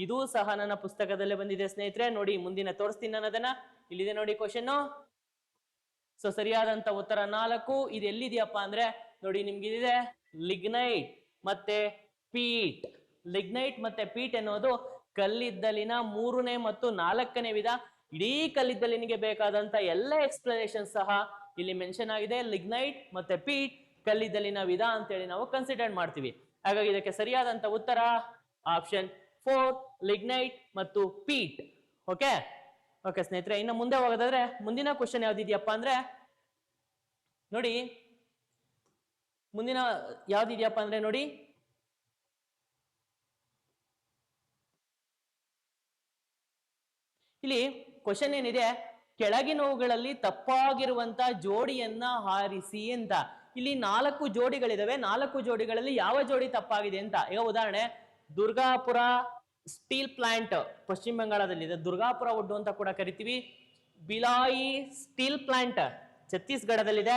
ಇದೂ ಸಹ ನನ್ನ ಪುಸ್ತಕದಲ್ಲೇ ಬಂದಿದೆ ಸ್ನೇಹಿತರೆ. ನೋಡಿ ಮುಂದಿನ ತೋರಿಸ್ತೀನಿ ನಾನು ಅದನ್ನ. ಇಲ್ಲಿದೆ ನೋಡಿ ಕ್ವಶನ್. ಸೊ ಸರಿಯಾದಂತ ಉತ್ತರ 4. ಇದು ಎಲ್ಲಿದೆಯಪ್ಪ ಅಂದ್ರೆ ನೋಡಿ ನಿಮ್ಗೆ ಲಿಗ್ನೈಟ್ ಮತ್ತೆ ಪೀಟ್. ಲಿಗ್ನೈಟ್ ಮತ್ತೆ ಪೀಟ್ ಎನ್ನುವುದು ಕಲ್ಲಿದ್ದಲಿನ 3ನೇ ಮತ್ತು 4ನೇ ವಿಧ. ಇಡೀ ಕಲ್ಲಿದ್ದಲಿನಿಗೆ ಬೇಕಾದಂತ ಎಲ್ಲ ಎಕ್ಸ್ಪ್ಲನೇಷನ್ ಸಹ ಇಲ್ಲಿ ಮೆನ್ಷನ್ ಆಗಿದೆ. ಲಿಗ್ನೈಟ್ ಮತ್ತೆ ಪೀಟ್ ಕಲ್ಲಿದ್ದಲಿನ ವಿಧ ಅಂತೇಳಿ ನಾವು ಕನ್ಸಿಡರ್ ಮಾಡ್ತೀವಿ. ಹಾಗಾಗಿ ಇದಕ್ಕೆ ಸರಿಯಾದಂತ ಉತ್ತರ ಆಪ್ಷನ್ 4 ಲಿಗ್ನೈಟ್ ಮತ್ತು ಪೀಟ್. ಓಕೆ ಸ್ನೇಹಿತರೆ, ಇನ್ನು ಮುಂದೆ ಹೋಗೋದಾದ್ರೆ ಮುಂದಿನ ಕ್ವಶನ್ ಯಾವ್ದಿದ್ಯಪ್ಪ ಅಂದ್ರೆ ನೋಡಿ, ಮುಂದಿನ ಯಾವ್ದಿದ್ಯಪ್ಪ ಅಂದ್ರೆ ನೋಡಿ, ಇಲ್ಲಿ ಕ್ವಶನ್ ಏನಿದೆ, ಕೆಳಗಿನವುಗಳಲ್ಲಿ ತಪ್ಪಾಗಿರುವಂತ ಜೋಡಿಯನ್ನ ಆರಿಸಿ ಅಂತ. ಇಲ್ಲಿ 4 ಜೋಡಿಗಳಿದಾವೆ. 4 ಜೋಡಿಗಳಲ್ಲಿ ಯಾವ ಜೋಡಿ ತಪ್ಪಾಗಿದೆ ಅಂತ. ಈಗ ಉದಾಹರಣೆ, ದುರ್ಗಾಪುರ ಸ್ಟೀಲ್ ಪ್ಲಾಂಟ್ ಪಶ್ಚಿಮ ಬಂಗಾಳದಲ್ಲಿದೆ, ದುರ್ಗಾಪುರ ವುಡ್ ಅಂತ ಕೂಡ ಕರಿತೀವಿ. ಬಿಲಾಯಿ ಸ್ಟೀಲ್ ಪ್ಲಾಂಟ್ ಛತ್ತೀಸ್ಗಢದಲ್ಲಿದೆ.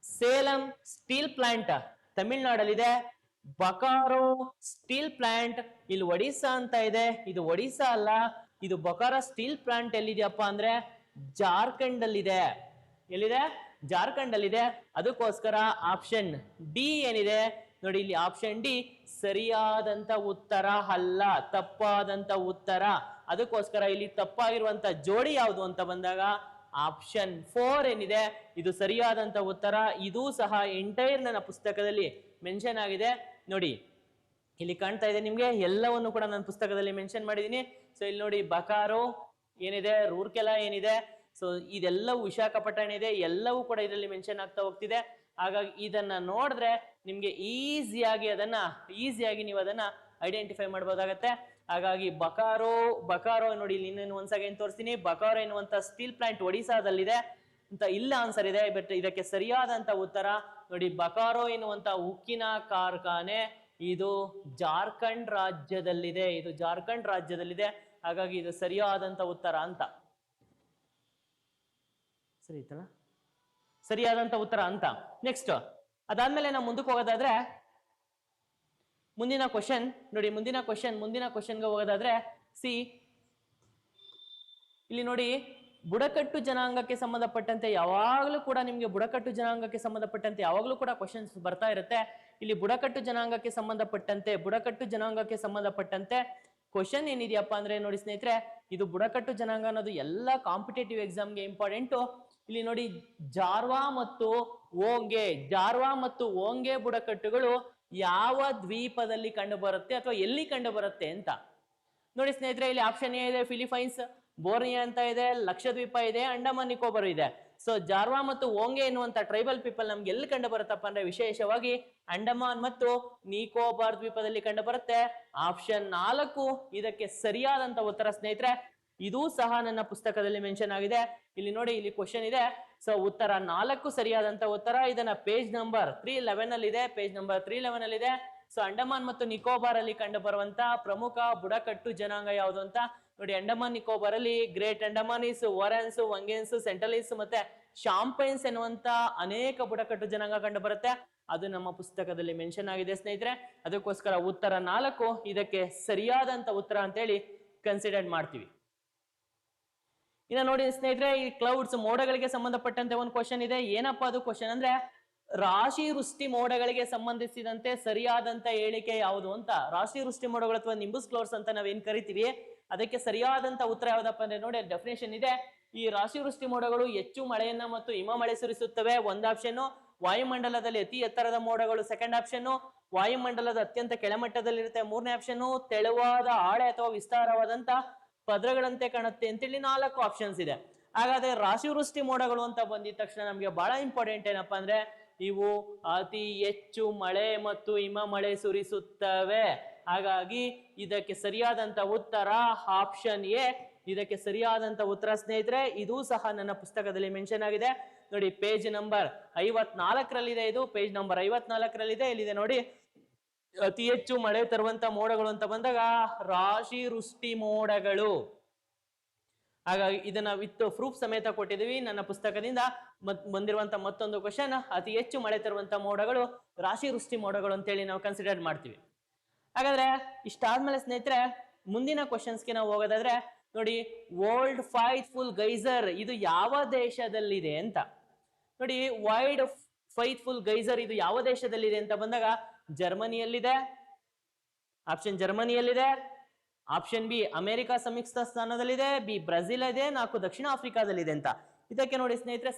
ಸೇಲಂ ಸ್ಟೀಲ್ ಪ್ಲಾಂಟ್ ತಮಿಳ್ನಾಡಲ್ಲಿದೆ. ಬಕಾರೋ ಸ್ಟೀಲ್ ಪ್ಲಾಂಟ್ ಇಲ್ಲಿ ಒಡಿಸ್ಸಾ ಅಂತ ಇದೆ. ಇದು ಒಡಿಸ್ಸಾ ಅಲ್ಲ, ಇದು ಬೊಕಾರೋ ಸ್ಟೀಲ್ ಪ್ಲಾಂಟ್ ಎಲ್ಲಿದೆಯಪ್ಪ ಅಂದ್ರೆ ಜಾರ್ಖಂಡ್ ಅಲ್ಲಿದೆ. ಎಲ್ಲಿದೆ? ಜಾರ್ಖಂಡ್ ಅಲ್ಲಿದೆ. ಅದಕ್ಕೋಸ್ಕರ ಆಪ್ಷನ್ ಡಿ ಏನಿದೆ ನೋಡಿ, ಇಲ್ಲಿ ಆಪ್ಷನ್ ಡಿ ಸರಿಯಾದಂತ ಉತ್ತರ ಅಲ್ಲ, ತಪ್ಪಾದಂತ ಉತ್ತರ. ಅದಕ್ಕೋಸ್ಕರ ಇಲ್ಲಿ ತಪ್ಪಾಗಿರುವಂತ ಜೋಡಿ ಯಾವುದು ಅಂತ ಬಂದಾಗ ಆಪ್ಷನ್ 4 ಏನಿದೆ ಇದು ಸರಿಯಾದಂತ ಉತ್ತರ. ಇದೂ ಸಹ ಎಂಟೈರ್ ನನ್ನ ಪುಸ್ತಕದಲ್ಲಿ ಮೆನ್ಷನ್ ಆಗಿದೆ. ನೋಡಿ ಇಲ್ಲಿ ಕಾಣ್ತಾ ಇದೆ ನಿಮ್ಗೆ, ಎಲ್ಲವನ್ನು ಕೂಡ ನನ್ನ ಪುಸ್ತಕದಲ್ಲಿ ಮೆನ್ಷನ್ ಮಾಡಿದೀನಿ. ಸೊ ಇಲ್ಲಿ ನೋಡಿ, ಬಕಾರೋ ಏನಿದೆ, ರೂರ್ಕೆಲಾ ಏನಿದೆ, ಸೊ ಇದೆಲ್ಲವೂ ವಿಶಾಖಪಟ್ಟಣ ಇದೆ, ಎಲ್ಲವೂ ಕೂಡ ಇದರಲ್ಲಿ ಮೆನ್ಷನ್ ಆಗ್ತಾ ಹೋಗ್ತಿದೆ. ಹಾಗಾಗಿ ಇದನ್ನ ನೋಡಿದ್ರೆ ನಿಮ್ಗೆ ಈಸಿಯಾಗಿ ನೀವು ಅದನ್ನ ಐಡೆಂಟಿಫೈ ಮಾಡಬಹುದಾಗತ್ತೆ. ಹಾಗಾಗಿ ಬಕಾರೋ ನೋಡಿ, ಇಲ್ಲಿ ಇನ್ನೇನು ಒಂದ್ಸಾಗ ಏನ್ ತೋರಿಸ್ತೀನಿ. ಬಕಾರೋ ಎನ್ನುವಂತ ಸ್ಟೀಲ್ ಪ್ಲಾಂಟ್ ಒಡಿಸಾದಲ್ಲಿದೆ ಅಂತ ಇಲ್ಲ ಆನ್ಸರ್ ಇದೆ. ಬಟ್ ಇದಕ್ಕೆ ಸರಿಯಾದಂತ ಉತ್ತರ ನೋಡಿ, ಬಕಾರೋ ಎನ್ನುವಂತ ಉಕ್ಕಿನ ಕಾರ್ಖಾನೆ ಇದು ಜಾರ್ಖಂಡ್ ರಾಜ್ಯದಲ್ಲಿದೆ. ಹಾಗಾಗಿ ಇದು ಸರಿಯಾದಂತ ಉತ್ತರ ಅಂತ. ಸರಿ ಇತ್ತಲ್ಲ, ಸರಿಯಾದಂತ ಉತ್ತರ ಅಂತ. ನೆಕ್ಸ್ಟ್ ಅದಾದ್ಮೇಲೆ ನಾವು ಮುಂದಕ್ಕೆ ಹೋಗೋದಾದ್ರೆ ಮುಂದಿನ ಕ್ವಶನ್ ನೋಡಿ, ಮುಂದಿನ ಕ್ವಶನ್ಗೆ ಹೋಗೋದಾದ್ರೆ ಇಲ್ಲಿ ನೋಡಿ, ಬುಡಕಟ್ಟು ಜನಾಂಗಕ್ಕೆ ಸಂಬಂಧಪಟ್ಟಂತೆ ಯಾವಾಗಲೂ ಕೂಡ ನಿಮಗೆ ಬುಡಕಟ್ಟು ಜನಾಂಗಕ್ಕೆ ಸಂಬಂಧಪಟ್ಟಂತೆ ಯಾವಾಗಲೂ ಕೂಡ ಕ್ವಶನ್ಸ್ ಬರ್ತಾ ಇರುತ್ತೆ. ಇಲ್ಲಿ ಬುಡಕಟ್ಟು ಜನಾಂಗಕ್ಕೆ ಸಂಬಂಧಪಟ್ಟಂತೆ ಕ್ವಶನ್ ಏನಿದೆಯಪ್ಪ ಅಂದ್ರೆ ನೋಡಿ ಸ್ನೇಹಿತರೆ, ಇದು ಬುಡಕಟ್ಟು ಜನಾಂಗ ಅನ್ನೋದು ಎಲ್ಲ ಕಾಂಪಿಟೇಟಿವ್ ಎಕ್ಸಾಮ್ಗೆ ಇಂಪಾರ್ಟೆಂಟು. ಇಲ್ಲಿ ನೋಡಿ ಜಾರ್ವಾ ಮತ್ತು ಓಂಗೆ ಬುಡಕಟ್ಟುಗಳು ಯಾವ ದ್ವೀಪದಲ್ಲಿ ಕಂಡು ಬರುತ್ತೆ ಅಥವಾ ಎಲ್ಲಿ ಕಂಡು ಬರುತ್ತೆ ಅಂತ ನೋಡಿ ಸ್ನೇಹಿತರೆ. ಇಲ್ಲಿ ಆಪ್ಷನ್ ಎ ಇದೆ ಫಿಲಿಪೈನ್ಸ್, ಬೋರ್ನಿಯಾ ಅಂತ ಇದೆ, ಲಕ್ಷದ್ವೀಪ ಇದೆ, ಅಂಡಮಾನ್ ನಿಕೋಬಾರ್ ಇದೆ. ಸೊ ಜಾರ್ವಾ ಮತ್ತು ಓಂಗೆ ಎನ್ನುವಂತ ಟ್ರೈಬಲ್ ಪೀಪಲ್ ನಮ್ಗೆ ಎಲ್ಲಿ ಕಂಡು ಬರುತ್ತಪ್ಪ ಅಂದ್ರೆ ವಿಶೇಷವಾಗಿ ಅಂಡಮಾನ್ ಮತ್ತು ನಿಕೋಬಾರ್ ದ್ವೀಪದಲ್ಲಿ ಕಂಡು ಬರುತ್ತೆ. ಆಪ್ಷನ್ 4 ಇದಕ್ಕೆ ಸರಿಯಾದಂತ ಉತ್ತರ ಸ್ನೇಹಿತರೆ. ಇದೂ ಸಹ ನನ್ನ ಪುಸ್ತಕದಲ್ಲಿ ಮೆನ್ಷನ್ ಆಗಿದೆ. ಇಲ್ಲಿ ನೋಡಿ, ಇಲ್ಲಿ ಕ್ವಶನ್ ಇದೆ. ಸೊ ಉತ್ತರ 4 ಸರಿಯಾದಂತ ಉತ್ತರ. ಇದನ್ನ ಪೇಜ್ ನಂಬರ್ 311 ಅಲ್ಲಿ ಇದೆ, ಪೇಜ್ ನಂಬರ್ 311 ಅಲ್ಲಿ ಇದೆ. ಸೊ ಅಂಡಮಾನ್ ಮತ್ತು ನಿಕೋಬಾರ್ ಅಲ್ಲಿ ಕಂಡು ಬರುವಂತ ಪ್ರಮುಖ ಬುಡಕಟ್ಟು ಜನಾಂಗ ಯಾವುದು ಅಂತ ನೋಡಿ. ಅಂಡಮಾನ್ ನಿಕೋಬಾರ್ ಅಲ್ಲಿ ಗ್ರೇಟ್ ಅಂಡಮಾನೀಸ್, ವರನ್ಸ್, ವಂಗೆನ್ಸ್, ಸೆಂಟ್ರಲೀಸ್ ಮತ್ತೆ ಶಾಂಪೈನ್ಸ್ ಎನ್ನುವಂತ ಅನೇಕ ಬುಡಕಟ್ಟು ಜನಾಂಗ ಕಂಡು ಬರುತ್ತೆ. ಅದು ನಮ್ಮ ಪುಸ್ತಕದಲ್ಲಿ ಮೆನ್ಷನ್ ಆಗಿದೆ ಸ್ನೇಹಿತರೆ. ಅದಕ್ಕೋಸ್ಕರ ಉತ್ತರ 4 ಇದಕ್ಕೆ ಸರಿಯಾದಂತ ಉತ್ತರ ಅಂತೇಳಿ ಕನ್ಸಿಡರ್ ಮಾಡ್ತೀವಿ. ಇನ್ನು ನೋಡಿ ಸ್ನೇಹಿತರೆ, ಈ ಕ್ಲೌಡ್ಸ್ ಮೋಡಗಳಿಗೆ ಸಂಬಂಧಪಟ್ಟಂತೆ ಒಂದು ಕ್ವಶನ್ ಇದೆ. ಏನಪ್ಪಾ ಅದು ಕ್ವಶನ್ ಅಂದ್ರೆ, ರಾಶಿ ವೃಷ್ಟಿ ಮೋಡಗಳಿಗೆ ಸಂಬಂಧಿಸಿದಂತೆ ಸರಿಯಾದಂತ ಹೇಳಿಕೆ ಯಾವುದು ಅಂತ. ರಾಶಿ ವೃಷ್ಟಿ ಮೋಡಗಳು ಅಥವಾ ನಿಂಬಸ್ ಕ್ಲೌಡ್ಸ್ ಅಂತ ನಾವೇನ್ ಕರಿತೀವಿ, ಅದಕ್ಕೆ ಸರಿಯಾದಂತ ಉತ್ತರ ಯಾವ್ದಪ್ಪ ಅಂದ್ರೆ ನೋಡಿ, ಡೆಫಿನೇಷನ್ ಇದೆ. ಈ ರಾಶಿ ವೃಷ್ಟಿ ಮೋಡಗಳು ಹೆಚ್ಚು ಮಳೆಯನ್ನ ಮತ್ತು ಹಿಮ ಮಳೆ ಸುರಿಸುತ್ತವೆ, ಒಂದ್ ಆಪ್ಷನ್. ವಾಯುಮಂಡಲದಲ್ಲಿ ಅತಿ ಎತ್ತರದ ಮೋಡಗಳು ಸೆಕೆಂಡ್ ಆಪ್ಷನ್. ವಾಯುಮಂಡಲದ ಅತ್ಯಂತ ಕೆಳಮಟ್ಟದಲ್ಲಿರುತ್ತೆ ಮೂರನೇ ಆಪ್ಷನ್. ತೆಳುವಾದ ಹಾಳೆ ಅಥವಾ ವಿಸ್ತಾರವಾದಂತ ಪದರಗಳಂತೆ ಕಾಣುತ್ತೆ ಅಂತೇಳಿ 4 ಆಪ್ಷನ್ಸ್ ಇದೆ. ಹಾಗಾದ್ರೆ ರಾಶಿವೃಷ್ಟಿ ಮೋಡಗಳು ಅಂತ ಬಂದಿದ ತಕ್ಷಣ ನಮ್ಗೆ ಬಹಳ ಇಂಪಾರ್ಟೆಂಟ್ ಏನಪ್ಪಾ ಅಂದ್ರೆ, ಇವು ಅತಿ ಹೆಚ್ಚು ಮಳೆ ಮತ್ತು ಹಿಮ ಮಳೆ ಸುರಿಸುತ್ತವೆ. ಹಾಗಾಗಿ ಇದಕ್ಕೆ ಸರಿಯಾದಂತ ಉತ್ತರ ಆಪ್ಷನ್ ಎ ಇದಕ್ಕೆ ಸರಿಯಾದಂತ ಉತ್ತರ ಸ್ನೇಹಿತರೆ. ಇದೂ ಸಹ ನನ್ನ ಪುಸ್ತಕದಲ್ಲಿ ಮೆನ್ಷನ್ ಆಗಿದೆ ನೋಡಿ. ಪೇಜ್ ನಂಬರ್ 54ರಲ್ಲಿದೆ, ಇದು ಪೇಜ್ ನಂಬರ್ 54ರಲ್ಲಿದೆ. ಇಲ್ಲಿದೆ ನೋಡಿ, ಅತಿ ಹೆಚ್ಚು ಮಳೆ ತರುವಂತ ಮೋಡಗಳು ಅಂತ ಬಂದಾಗ ರಾಶಿ ವೃಷ್ಟಿ ಮೋಡಗಳು. ಹಾಗಾಗಿ ಇದನ್ನ ವಿತ್ ಪ್ರೂಫ್ ಸಮೇತ ಕೊಟ್ಟಿದ್ದೀವಿ ನನ್ನ ಪುಸ್ತಕದಿಂದ. ಬಂದಿರುವಂತ ಮತ್ತೊಂದು ಕ್ವಶನ್, ಅತಿ ಹೆಚ್ಚು ಮಳೆ ತರುವಂತ ಮೋಡಗಳು ರಾಶಿ ವೃಷ್ಟಿ ಮೋಡಗಳು ಅಂತೇಳಿ ನಾವು ಕನ್ಸಿಡರ್ ಮಾಡ್ತೀವಿ. ಹಾಗಾದ್ರೆ ಇಷ್ಟಾದ್ಮೇಲೆ ಸ್ನೇಹಿತರೆ, ಮುಂದಿನ ಕ್ವಶನ್ಸ್ಗೆ ನಾವು ಹೋಗೋದಾದ್ರೆ ನೋಡಿ, ವರ್ಲ್ಡ್ ಫೈತ್ಫುಲ್ ಗೈಸರ್ ಇದು ಯಾವ ದೇಶದಲ್ಲಿದೆ ಅಂತ ನೋಡಿ. ವರ್ಲ್ಡ್ ಫೈತ್ಫುಲ್ ಗೈಸರ್ ಇದು ಯಾವ ದೇಶದಲ್ಲಿದೆ ಅಂತ ಬಂದಾಗ ಜರ್ಮನಿಯಲ್ಲಿದೆ, ಆಪ್ಷನ್ ಜರ್ಮನಿಯಲ್ಲಿದೆ. ಆಪ್ಷನ್ ಬಿ ಅಮೆರಿಕ ಸಂಯುಕ್ತ ಸ್ಥಾನದಲ್ಲಿದೆ, ಬಿ ಬ್ರೆಜಿಲ್ ಇದೆ, 4 ದಕ್ಷಿಣ ಆಫ್ರಿಕಾದಲ್ಲಿದೆ ಅಂತ. ಇದಕ್ಕೆ ನೋಡಿ ಸ್ನೇಹಿತರೆ,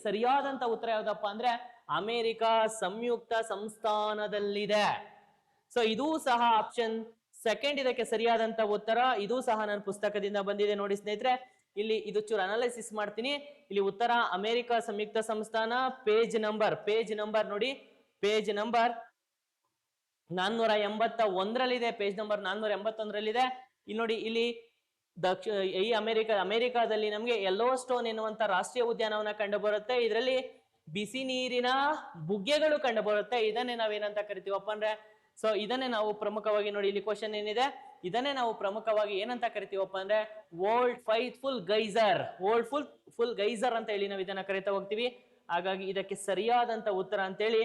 ಸರಿಯಾದಂತ ಉತ್ತರ ಯಾವ್ದಪ್ಪ ಅಂದ್ರೆ ಅಮೆರಿಕ ಸಂಯುಕ್ತ ಸಂಸ್ಥಾನದಲ್ಲಿದೆ. ಸೊ ಇದೂ ಸಹ ಆಪ್ಷನ್ ಸೆಕೆಂಡ್ ಇದಕ್ಕೆ ಸರಿಯಾದಂತ ಉತ್ತರ. ಇದೂ ಸಹ ನನ್ನ ಪುಸ್ತಕದಿಂದ ಬಂದಿದೆ ನೋಡಿ ಸ್ನೇಹಿತರೆ. ಇಲ್ಲಿ ಇದು ಚೂರು ಅನಾಲಿಸಿಸ್ ಮಾಡ್ತೀನಿ. ಇಲ್ಲಿ ಉತ್ತರ ಅಮೆರಿಕ ಸಂಯುಕ್ತ ಸಂಸ್ಥಾನ. ಪೇಜ್ ನಂಬರ್ ನೋಡಿ, ಪೇಜ್ ನಂಬರ್ 481ರಲ್ಲಿದೆ, ಪೇಜ್ ನಂಬರ್ 481ರಲ್ಲಿದೆ. ಇಲ್ಲಿ ನೋಡಿ, ಇಲ್ಲಿ ಈ ಅಮೆರಿಕಾದಲ್ಲಿ ನಮಗೆ ಯೆಲ್ಲೋ ಸ್ಟೋನ್ ಎನ್ನುವಂತ ರಾಷ್ಟ್ರೀಯ ಉದ್ಯಾನವನ ಕಂಡು ಬರುತ್ತೆ. ಇದರಲ್ಲಿ ಬಿಸಿ ನೀರಿನ ಬುಗ್ಗೆಗಳು ಕಂಡು ಬರುತ್ತೆ. ಇದನ್ನೇ ನಾವೇನಂತ ಕರಿತೀವಪ್ಪ ಅಂದ್ರೆ, ಸೊ ಇದನ್ನೇ ನಾವು ಪ್ರಮುಖವಾಗಿ ನೋಡಿ, ಇಲ್ಲಿ ಕ್ವಶನ್ ಏನಿದೆ, ಇದನ್ನೇ ನಾವು ಪ್ರಮುಖವಾಗಿ ಏನಂತ ಕರಿತೀವಪ್ಪ ಅಂದ್ರೆ ವರ್ಲ್ಡ್ ಫೈತ್ಫುಲ್ ಗೈಸರ್ ಅಂತ ಹೇಳಿ ನಾವು ಇದನ್ನ ಕರಿತಾ ಹೋಗ್ತೀವಿ. ಹಾಗಾಗಿ ಇದಕ್ಕೆ ಸರಿಯಾದಂತ ಉತ್ತರ ಅಂತೇಳಿ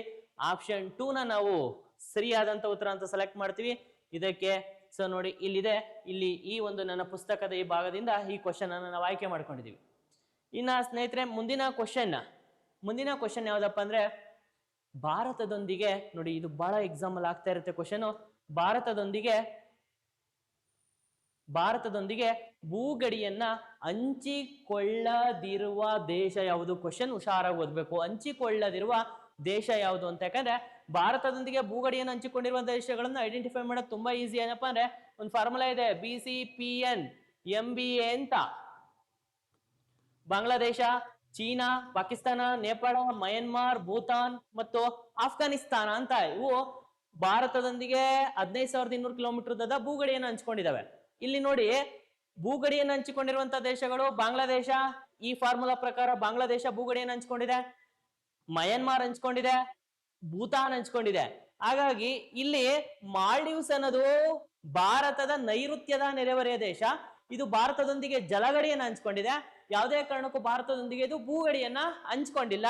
ಆಪ್ಷನ್ 2ನ ನಾವು ಸರಿಯಾದಂತ ಉತ್ತರ ಅಂತ ಸೆಲೆಕ್ಟ್ ಮಾಡ್ತೀವಿ. ಇದಕ್ಕೆ ಸೊ ನೋಡಿ, ಇಲ್ಲಿದೆ, ಇಲ್ಲಿ ಈ ಒಂದು ನನ್ನ ಪುಸ್ತಕದ ಈ ಭಾಗದಿಂದ ಈ ಕ್ವಶನ್ ಅನ್ನು ನಾವು ಆಯ್ಕೆ ಮಾಡ್ಕೊಂಡಿದೀವಿ. ಇನ್ನ ಸ್ನೇಹಿತರೆ, ಮುಂದಿನ ಕ್ವಶನ್ ಯಾವ್ದಪ್ಪ ಅಂದ್ರೆ, ಭಾರತದೊಂದಿಗೆ ನೋಡಿ, ಇದು ಬಹಳ ಎಕ್ಸಾಮ್ ಅಲ್ಲಿ ಆಗ್ತಾ ಇರುತ್ತೆ ಕ್ವಶನ್. ಭಾರತದೊಂದಿಗೆ ಭೂಗಡಿಯನ್ನ ಹಂಚಿಕೊಳ್ಳದಿರುವ ದೇಶ ಯಾವುದು? ಕ್ವಶನ್ ಹುಷಾರಾಗಿ ಓದ್ಬೇಕು. ಹಂಚಿಕೊಳ್ಳದಿರುವ ದೇಶ ಯಾವುದು ಅಂತ. ಯಾಕಂದ್ರೆ ಭಾರತದೊಂದಿಗೆ ಭೂಗಡಿಯನ್ನು ಹಂಚಿಕೊಂಡಿರುವ ದೇಶಗಳನ್ನು ಐಡೆಂಟಿಫೈ ಮಾಡೋದು ತುಂಬಾ ಈಸಿ. ಏನಪ್ಪಾ ಅಂದ್ರೆ, ಒಂದು ಫಾರ್ಮುಲಾ ಇದೆ, BCPN MBA ಅಂತ. ಬಾಂಗ್ಲಾದೇಶ, ಚೀನಾ, ಪಾಕಿಸ್ತಾನ, ನೇಪಾಳ, ಮಯನ್ಮಾರ್, ಭೂತಾನ್ ಮತ್ತು ಆಫ್ಘಾನಿಸ್ತಾನ ಅಂತ ಇವು ಭಾರತದೊಂದಿಗೆ 15,200 ಕಿಲೋಮೀಟರ್ ಉದ್ದದ ಭೂಗಡಿಯನ್ನು ಹಂಚಿಕೊಂಡಿದ್ದಾವೆ. ಇಲ್ಲಿ ನೋಡಿ, ಭೂಗಡಿಯನ್ನು ಹಂಚಿಕೊಂಡಿರುವಂತಹ ದೇಶಗಳು ಬಾಂಗ್ಲಾದೇಶ. ಈ ಫಾರ್ಮುಲಾ ಪ್ರಕಾರ ಬಾಂಗ್ಲಾದೇಶ ಭೂಗಡಿಯನ್ನು ಹಂಚಿಕೊಂಡಿದೆ, ಮಯನ್ಮಾರ್ ಹಂಚ್ಕೊಂಡಿದೆ, ಭೂತಾನ್ ಹಂಚ್ಕೊಂಡಿದೆ. ಹಾಗಾಗಿ ಇಲ್ಲಿ ಮಾಲ್ಡೀವ್ಸ್ ಅನ್ನೋದು ಭಾರತದ ನೈಋತ್ಯದ ನೆರೆಹೊರೆಯ ದೇಶ. ಇದು ಭಾರತದೊಂದಿಗೆ ಜಲಗಡಿಯನ್ನು ಹಂಚ್ಕೊಂಡಿದೆ. ಯಾವುದೇ ಕಾರಣಕ್ಕೂ ಭಾರತದೊಂದಿಗೆ ಇದು ಭೂಗಡಿಯನ್ನ ಹಂಚ್ಕೊಂಡಿಲ್ಲ.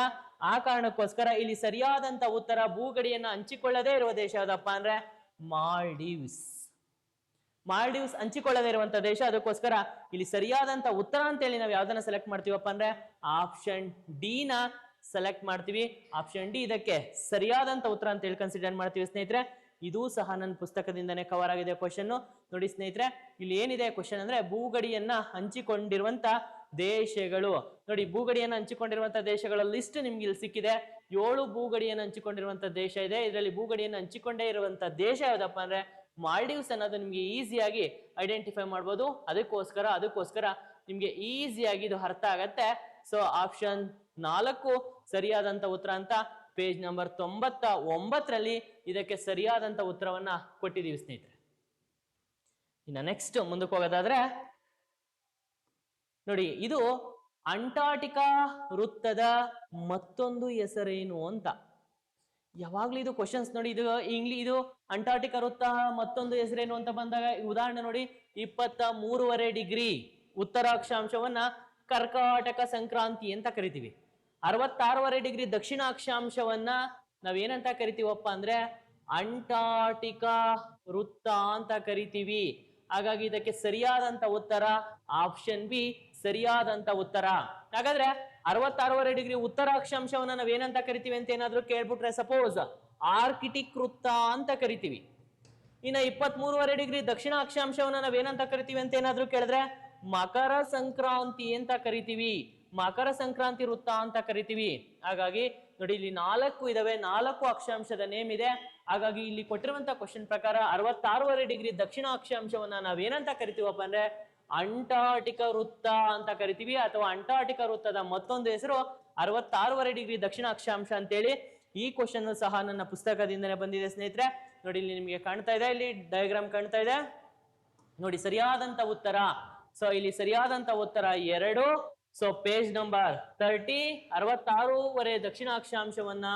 ಆ ಕಾರಣಕ್ಕೋಸ್ಕರ ಇಲ್ಲಿ ಸರಿಯಾದಂತ ಉತ್ತರ ಭೂಗಡಿಯನ್ನ ಹಂಚಿಕೊಳ್ಳದೇ ಇರುವ ದೇಶ ಯಾವ್ದಪ್ಪ ಅಂದ್ರೆ ಮಾಲ್ಡೀವ್ಸ್. ಮಾಲ್ಡೀವ್ಸ್ ಹಂಚಿಕೊಳ್ಳದೇ ಇರುವಂತ ದೇಶ. ಅದಕ್ಕೋಸ್ಕರ ಇಲ್ಲಿ ಸರಿಯಾದಂತ ಉತ್ತರ ಅಂತ ಹೇಳಿ ನಾವು ಯಾವ್ದನ್ನ ಸೆಲೆಕ್ಟ್ ಮಾಡ್ತೀವಪ್ಪ ಅಂದ್ರೆ ಆಪ್ಷನ್ ಡಿ ನ ಸೆಲೆಕ್ಟ್ ಮಾಡ್ತೀವಿ. ಆಪ್ಷನ್ ಡಿ ಇದಕ್ಕೆ ಸರಿಯಾದಂತ ಉತ್ತರ ಅಂತ ಹೇಳಿ ಕನ್ಸಿಡರ್ ಮಾಡ್ತೀವಿ ಸ್ನೇಹಿತರೆ. ಇದು ಸಹ ನನ್ನ ಪುಸ್ತಕದಿಂದನೇ ಕವರ್ ಆಗಿದೆ ಕ್ವಶನ್. ನೋಡಿ ಸ್ನೇಹಿತರೆ, ಇಲ್ಲಿ ಏನಿದೆ ಕ್ವಶನ್ ಅಂದ್ರೆ ಭೂಗಡಿಯನ್ನ ಹಂಚಿಕೊಂಡಿರುವಂತ ದೇಶಗಳು. ನೋಡಿ, ಭೂಗಡಿಯನ್ನು ಹಂಚಿಕೊಂಡಿರುವಂತಹ ದೇಶಗಳ ಲಿಸ್ಟ್ ನಿಮ್ಗೆ ಇಲ್ಲಿ ಸಿಕ್ಕಿದೆ. 7 ಭೂಗಡಿಯನ್ನು ಹಂಚಿಕೊಂಡಿರುವಂತ ದೇಶ ಇದೆ. ಇದರಲ್ಲಿ ಭೂಗಡಿಯನ್ನು ಹಂಚಿಕೊಂಡೇ ಇರುವಂತ ದೇಶ ಯಾವ್ದಪ್ಪ ಅಂದ್ರೆ ಮಾಲ್ಡೀವ್ಸ್ ಅನ್ನೋದು ನಿಮ್ಗೆ ಈಸಿಯಾಗಿ ಐಡೆಂಟಿಫೈ ಮಾಡ್ಬೋದು. ಅದಕ್ಕೋಸ್ಕರ ನಿಮ್ಗೆ ಈಸಿಯಾಗಿ ಇದು ಅರ್ಥ ಆಗತ್ತೆ. ಸೊ ಆಪ್ಷನ್ 4 ಸರಿಯಾದಂತ ಉತ್ತರ ಅಂತ ಪೇಜ್ ನಂಬರ್ 99ರಲ್ಲಿ ಇದಕ್ಕೆ ಸರಿಯಾದಂತ ಉತ್ತರವನ್ನ ಕೊಟ್ಟಿದ್ದೀವಿ ಸ್ನೇಹಿತರೆ. ಇನ್ನು ನೆಕ್ಸ್ಟ್ ಮುಂದಕ್ಕೆ ಹೋಗೋದಾದ್ರೆ ನೋಡಿ, ಇದು ಅಂಟಾರ್ಟಿಕಾ ವೃತ್ತದ ಮತ್ತೊಂದು ಹೆಸರೇನು ಅಂತ. ಯಾವಾಗ್ಲೂ ಇದು ಕ್ವಶನ್ಸ್ ನೋಡಿ, ಇದು ಅಂಟಾರ್ಟಿಕಾ ವೃತ್ತ ಮತ್ತೊಂದು ಹೆಸರೇನು ಅಂತ ಬಂದಾಗ ಉದಾಹರಣೆ ನೋಡಿ, 23.5 ಡಿಗ್ರಿ ಉತ್ತರ ಅಕ್ಷಾಂಶವನ್ನ ಕರ್ಕಾಟಕ ಸಂಕ್ರಾಂತಿ ಅಂತ ಕರಿತೀವಿ. 66.5 ಡಿಗ್ರಿ ದಕ್ಷಿಣ ಅಕ್ಷಾಂಶವನ್ನ ನಾವೇನಂತ ಕರಿತೀವಪ್ಪ ಅಂದ್ರೆ ಅಂಟಾರ್ಟಿಕಾ ವೃತ್ತ ಅಂತ ಕರಿತೀವಿ. ಹಾಗಾಗಿ ಇದಕ್ಕೆ ಸರಿಯಾದಂತ ಉತ್ತರ ಆಪ್ಷನ್ ಬಿ ಸರಿಯಾದಂತ ಉತ್ತರ. ಹಾಗಾದ್ರೆ 66.5 ಡಿಗ್ರಿ ಉತ್ತರ ಅಕ್ಷಾಂಶವನ್ನ ನಾವೇನಂತ ಕರಿತೀವಿ ಅಂತ ಏನಾದ್ರು ಕೇಳ್ಬಿಟ್ರೆ, ಸಪೋಸ್ ಆರ್ಕಿಟಿಕ್ ವೃತ್ತ ಅಂತ ಕರಿತೀವಿ. ಇನ್ನ 23.5 ಡಿಗ್ರಿ ದಕ್ಷಿಣ ಅಕ್ಷಾಂಶವನ್ನ ನಾವೇನಂತ ಕರಿತೀವಿ ಅಂತ ಏನಾದ್ರು ಕೇಳಿದ್ರೆ ಮಕರ ಸಂಕ್ರಾಂತಿ ಅಂತ ಕರಿತೀವಿ. ಮಕರ ಸಂಕ್ರಾಂತಿ ವೃತ್ತ ಅಂತ ಕರಿತೀವಿ. ಹಾಗಾಗಿ ನೋಡಿ, ಇಲ್ಲಿ 4 ಇದಾವೆ, 4 ಅಕ್ಷಾಂಶದ ನೇಮ್ ಇದೆ. ಹಾಗಾಗಿ ಇಲ್ಲಿ ಕೊಟ್ಟಿರುವಂತ ಕ್ವಶನ್ ಪ್ರಕಾರ 66.5 ಡಿಗ್ರಿ ದಕ್ಷಿಣ ಅಕ್ಷಾಂಶವನ್ನ ನಾವೇನಂತ ಕರಿತೀವಪ್ಪ ಅಂದ್ರೆ ಅಂಟಾರ್ಟಿಕಾ ವೃತ್ತ ಅಂತ ಕರಿತೀವಿ. ಅಥವಾ ಅಂಟಾರ್ಟಿಕಾ ವೃತ್ತದ ಮತ್ತೊಂದು ಹೆಸರು 66.5 ಡಿಗ್ರಿ ದಕ್ಷಿಣ ಅಕ್ಷಾಂಶ ಅಂತೇಳಿ. ಈ ಕ್ವಶನ್ ಸಹ ನನ್ನ ಪುಸ್ತಕದಿಂದನೇ ಬಂದಿದೆ ಸ್ನೇಹಿತರೆ. ನೋಡಿ, ಇಲ್ಲಿ ನಿಮಗೆ ಕಾಣ್ತಾ ಇದೆ, ಇಲ್ಲಿ ಡಯಾಗ್ರಾಮ್ ಕಾಣ್ತಾ ಇದೆ ನೋಡಿ, ಸರಿಯಾದಂತ ಉತ್ತರ. ಸೊ ಇಲ್ಲಿ ಸರಿಯಾದಂತ ಉತ್ತರ 2. ಸೊ ಪೇಜ್ ನಂಬರ್ 30, 66.5 ದಕ್ಷಿಣ ಅಕ್ಷಾಂಶವನ್ನ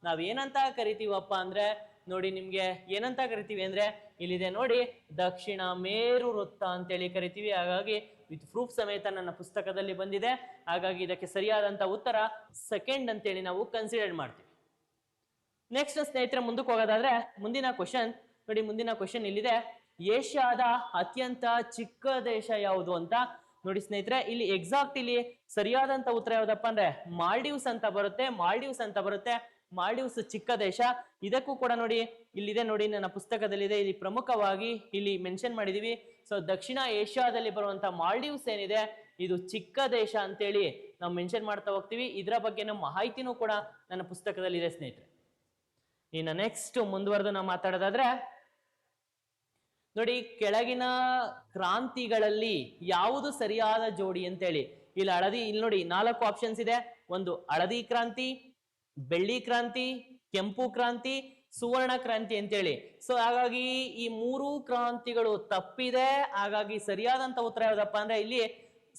ನಾವೇನಂತ ಕರಿತೀವಪ್ಪ ಅಂದ್ರೆ ನೋಡಿ, ನಿಮ್ಗೆ ಏನಂತ ಕರಿತೀವಿ ಅಂದ್ರೆ ಇಲ್ಲಿದೆ ನೋಡಿ, ದಕ್ಷಿಣ ಮೇರು ವೃತ್ತ ಅಂತೇಳಿ ಕರಿತೀವಿ. ಹಾಗಾಗಿ ವಿತ್ ಪ್ರೂಫ್ ಸಮೇತ ನನ್ನ ಪುಸ್ತಕದಲ್ಲಿ ಬಂದಿದೆ. ಹಾಗಾಗಿ ಇದಕ್ಕೆ ಸರಿಯಾದಂತ ಉತ್ತರ ಸೆಕೆಂಡ್ ಅಂತೇಳಿ ನಾವು ಕನ್ಸಿಡರ್ ಮಾಡ್ತೀವಿ. ನೆಕ್ಸ್ಟ್ ಸ್ನೇಹಿತರೆ, ಮುಂದಕ್ಕೆ ಹೋಗೋದಾದ್ರೆ ಮುಂದಿನ ಕ್ವಶನ್ ನೋಡಿ, ಮುಂದಿನ ಕ್ವಶನ್ ಇಲ್ಲಿದೆ, ಏಷ್ಯಾದ ಅತ್ಯಂತ ಚಿಕ್ಕ ದೇಶ ಯಾವುದು ಅಂತ. ನೋಡಿ ಸ್ನೇಹಿತರೆ, ಇಲ್ಲಿ ಎಕ್ಸಾಕ್ಟ್ ಇಲ್ಲಿ ಸರಿಯಾದಂತ ಉತ್ತರ ಯಾವ್ದಪ್ಪ ಅಂದ್ರೆ ಮಾಲ್ಡೀವ್ಸ್ ಅಂತ ಬರುತ್ತೆ. ಮಾಲ್ಡೀವ್ಸ್ ಚಿಕ್ಕ ದೇಶ. ಇದಕ್ಕೂ ಕೂಡ ನೋಡಿ, ಇಲ್ಲಿದೆ ನೋಡಿ, ನನ್ನ ಪುಸ್ತಕದಲ್ಲಿದೆ. ಇಲ್ಲಿ ಪ್ರಮುಖವಾಗಿ ಇಲ್ಲಿ ಮೆನ್ಷನ್ ಮಾಡಿದೀವಿ. ಸೊ ದಕ್ಷಿಣ ಏಷ್ಯಾದಲ್ಲಿ ಬರುವಂತ ಮಾಲ್ಡೀವ್ಸ್ ಏನಿದೆ, ಇದು ಚಿಕ್ಕ ದೇಶ ಅಂತೇಳಿ ನಾವು ಮೆನ್ಷನ್ ಮಾಡ್ತಾ ಹೋಗ್ತೀವಿ. ಇದರ ಬಗ್ಗೆ ನಮ್ಮ ಮಾಹಿತಿನೂ ಕೂಡ ನನ್ನ ಪುಸ್ತಕದಲ್ಲಿ ಇದೆ ಸ್ನೇಹಿತರೆ. ಇನ್ನು ನೆಕ್ಸ್ಟ್ ಮುಂದುವರೆದು ನಾವು ಮಾತಾಡೋದಾದ್ರೆ ನೋಡಿ, ಕೆಳಗಿನ ಕ್ರಾಂತಿಗಳಲ್ಲಿ ಯಾವುದು ಸರಿಯಾದ ಜೋಡಿ ಅಂತೇಳಿ. ಇಲ್ಲಿ ನೋಡಿ 4 ಆಪ್ಷನ್ಸ್ ಇದೆ. ಒಂದು ಹಳದಿ ಕ್ರಾಂತಿ, ಬೆಳ್ಳಿ ಕ್ರಾಂತಿ, ಕೆಂಪು ಕ್ರಾಂತಿ, ಸುವರ್ಣ ಕ್ರಾಂತಿ ಅಂತೇಳಿ. ಸೊ ಹಾಗಾಗಿ ಈ 3 ಕ್ರಾಂತಿಗಳು ತಪ್ಪಿದೆ. ಹಾಗಾಗಿ ಸರಿಯಾದಂತ ಉತ್ತರ ಯಾವ್ದಪ್ಪ ಅಂದ್ರೆ ಇಲ್ಲಿ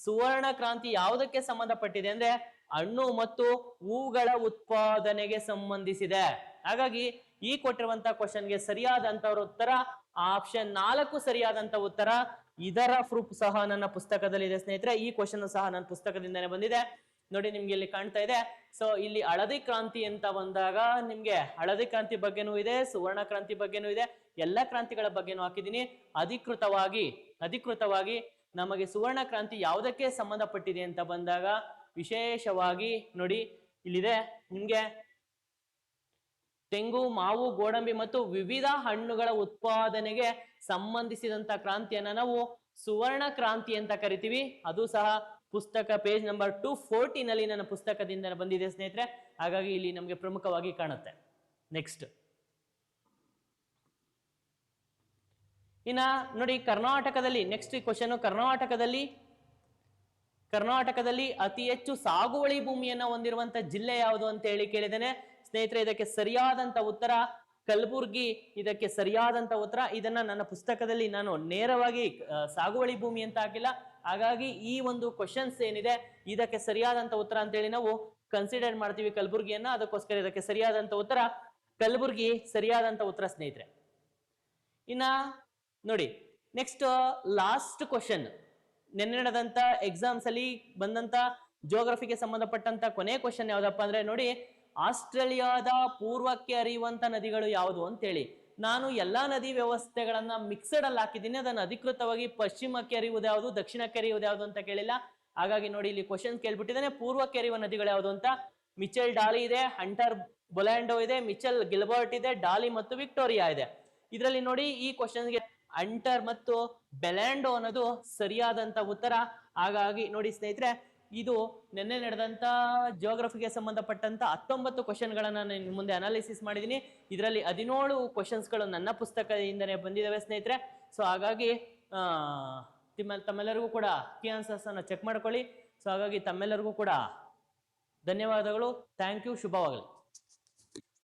ಸುವರ್ಣ ಕ್ರಾಂತಿ ಯಾವುದಕ್ಕೆ ಸಂಬಂಧಪಟ್ಟಿದೆ ಅಂದ್ರೆ ಹಣ್ಣು ಮತ್ತು ಹೂಗಳ ಉತ್ಪಾದನೆಗೆ ಸಂಬಂಧಿಸಿದೆ. ಹಾಗಾಗಿ ಈ ಕೊಟ್ಟಿರುವಂತ ಕ್ವಶನ್ಗೆ ಸರಿಯಾದಂತ ಉತ್ತರ ಆಪ್ಷನ್ 4 ಸರಿಯಾದಂತ ಉತ್ತರ. ಇದರ ಪ್ರೂಫ್ ಸಹ ನನ್ನ ಪುಸ್ತಕದಲ್ಲಿ ಇದೆ ಸ್ನೇಹಿತರೆ. ಈ ಕ್ವಶನ್ ಸಹ ನನ್ನ ಪುಸ್ತಕದಿಂದನೇ ಬಂದಿದೆ. ನೋಡಿ, ನಿಮ್ಗೆ ಇಲ್ಲಿ ಕಾಣ್ತಾ ಇದೆ. ಸೊ ಇಲ್ಲಿ ಹಳದಿ ಕ್ರಾಂತಿ ಅಂತ ಬಂದಾಗ ನಿಮ್ಗೆ ಹಳದಿ ಕ್ರಾಂತಿ ಬಗ್ಗೆನೂ ಇದೆ, ಸುವರ್ಣ ಕ್ರಾಂತಿ ಬಗ್ಗೆನೂ ಇದೆ, ಎಲ್ಲ ಕ್ರಾಂತಿಗಳ ಬಗ್ಗೆನೂ ಹಾಕಿದ್ದೀನಿ. ಅಧಿಕೃತವಾಗಿ ನಮಗೆ ಸುವರ್ಣ ಕ್ರಾಂತಿ ಯಾವುದಕ್ಕೆ ಸಂಬಂಧಪಟ್ಟಿದೆ ಅಂತ ಬಂದಾಗ ವಿಶೇಷವಾಗಿ ನೋಡಿ, ಇಲ್ಲಿದೆ ನಿಮ್ಗೆ ತೆಂಗು, ಮಾವು, ಗೋಡಂಬಿ ಮತ್ತು ವಿವಿಧ ಹಣ್ಣುಗಳ ಉತ್ಪಾದನೆಗೆ ಸಂಬಂಧಿಸಿದಂತ ಕ್ರಾಂತಿಯನ್ನ ನಾವು ಸುವರ್ಣ ಕ್ರಾಂತಿ ಅಂತ ಕರಿತೀವಿ. ಅದು ಸಹ ಪುಸ್ತಕ ಪೇಜ್ ನಂಬರ್ 240 ನಲ್ಲಿ ನನ್ನ ಪುಸ್ತಕದಿಂದ ಬಂದಿದೆ ಸ್ನೇಹಿತರೆ. ಹಾಗಾಗಿ ಇಲ್ಲಿ ನಮಗೆ ಪ್ರಮುಖವಾಗಿ ಕಾಣುತ್ತೆ. ನೆಕ್ಸ್ಟ್ ಇನ್ನ ನೋಡಿ, ಕರ್ನಾಟಕದಲ್ಲಿ ನೆಕ್ಸ್ಟ್ ಕ್ವಶನ್, ಕರ್ನಾಟಕದಲ್ಲಿ ಅತಿ ಹೆಚ್ಚು ಸಾಗುವಳಿ ಭೂಮಿಯನ್ನ ಹೊಂದಿರುವಂತ ಜಿಲ್ಲೆ ಯಾವುದು ಅಂತ ಹೇಳಿ ಕೇಳಿದ್ದೇನೆ ಸ್ನೇಹಿತರೆ. ಇದಕ್ಕೆ ಸರಿಯಾದಂತ ಉತ್ತರ ಕಲಬುರ್ಗಿ. ಇದಕ್ಕೆ ಸರಿಯಾದಂತ ಉತ್ತರ. ಇದನ್ನ ನನ್ನ ಪುಸ್ತಕದಲ್ಲಿ ನಾನು ನೇರವಾಗಿ ಸಾಗುವಳಿ ಭೂಮಿ ಅಂತ ಹಾಕಿಲ್ಲ. ಹಾಗಾಗಿ ಈ ಒಂದು ಕ್ವಶನ್ಸ್ ಏನಿದೆ ಇದಕ್ಕೆ ಸರಿಯಾದಂತ ಉತ್ತರ ಅಂತೇಳಿ ನಾವು ಕನ್ಸಿಡರ್ ಮಾಡ್ತೀವಿ ಕಲಬುರ್ಗಿಯನ್ನ. ಅದಕ್ಕೋಸ್ಕರ ಇದಕ್ಕೆ ಸರಿಯಾದಂತ ಉತ್ತರ ಕಲಬುರ್ಗಿ ಸರಿಯಾದಂತ ಉತ್ತರ ಸ್ನೇಹಿತರೆ. ಇನ್ನ ನೋಡಿ, ನೆಕ್ಸ್ಟ್ ಲಾಸ್ಟ್ ಕ್ವಶನ್, ನೆನ್ನೆ ನಡೆದಂತ ಎಕ್ಸಾಮ್ಸ್ ಅಲ್ಲಿ ಬಂದಂತ ಜಿಯೋಗ್ರಫಿಗೆ ಸಂಬಂಧಪಟ್ಟಂತ ಕೊನೆ ಕ್ವಶನ್ ಯಾವ್ದಪ್ಪ ಅಂದ್ರೆ ನೋಡಿ, ಆಸ್ಟ್ರೇಲಿಯಾದ ಪೂರ್ವಕ್ಕೆ ಹರಿಯುವಂತ ನದಿಗಳು ಯಾವುದು ಅಂತೇಳಿ. ನಾನು ಎಲ್ಲಾ ನದಿ ವ್ಯವಸ್ಥೆಗಳನ್ನ ಮಿಕ್ಸಡ್ ಅಲ್ಲಿ ಹಾಕಿದ್ದೀನಿ, ಅದನ್ನು ಅಧಿಕೃತವಾಗಿ ಪಶ್ಚಿಮಕ್ಕೆ ಹರಿಯುವುದು ಯಾವುದು, ದಕ್ಷಿಣಕ್ಕೆ ಹರಿಯುವುದು ಯಾವುದು ಅಂತ ಕೇಳಿಲ್ಲ. ಹಾಗಾಗಿ ನೋಡಿ ಇಲ್ಲಿ ಕ್ವಶನ್ ಕೇಳ್ಬಿಟ್ಟಿದ್ದಾನೆ, ಪೂರ್ವಕ್ಕೆ ಹರಿಯುವ ನದಿಗಳು ಯಾವುದು ಅಂತ. ಮಿಚೆಲ್ ಡಾಲಿ ಇದೆ, ಹಂಟರ್ ಬೊಲ್ಯಾಂಡೋ ಇದೆ, ಮಿಚೆಲ್ ಗಿಲ್ಬರ್ಟ್ ಇದೆ, ಡಾಲಿ ಮತ್ತು ವಿಕ್ಟೋರಿಯಾ ಇದೆ. ಇದರಲ್ಲಿ ನೋಡಿ ಈ ಕ್ವಶನ್ಗೆ ಹಂಟರ್ ಮತ್ತು ಬೆಲ್ಯಾಂಡೋ ಅನ್ನೋದು ಸರಿಯಾದಂತ ಉತ್ತರ. ಹಾಗಾಗಿ ನೋಡಿ ಸ್ನೇಹಿತರೆ, ಇದು ನಿನ್ನೆ ನಡೆದಂತ ಜಿಯೋಗ್ರಫಿಗೆ ಸಂಬಂಧಪಟ್ಟಂತ 19 ಕ್ವಶನ್ಗಳನ್ನ ನಾನು ಮುಂದೆ ಅನಾಲಿಸಿಸ್ ಮಾಡಿದ್ದೀನಿ. ಇದರಲ್ಲಿ 17 ಕ್ವಶನ್ಸ್ಗಳು ನನ್ನ ಪುಸ್ತಕದಿಂದನೇ ಬಂದಿದ್ದಾವೆ ಸ್ನೇಹಿತರೆ. ಸೊ ಹಾಗಾಗಿ ತಮ್ಮೆಲ್ಲರಿಗೂ ಕೂಡ ಕೀ ಆನ್ಸರ್ಸ್ ಅನ್ನ ಚೆಕ್ ಮಾಡ್ಕೊಳ್ಳಿ. ಸೊ ಹಾಗಾಗಿ ತಮ್ಮೆಲ್ಲರಿಗೂ ಕೂಡ ಧನ್ಯವಾದಗಳು. Thank you. ಶುಭವಾಗಲಿ.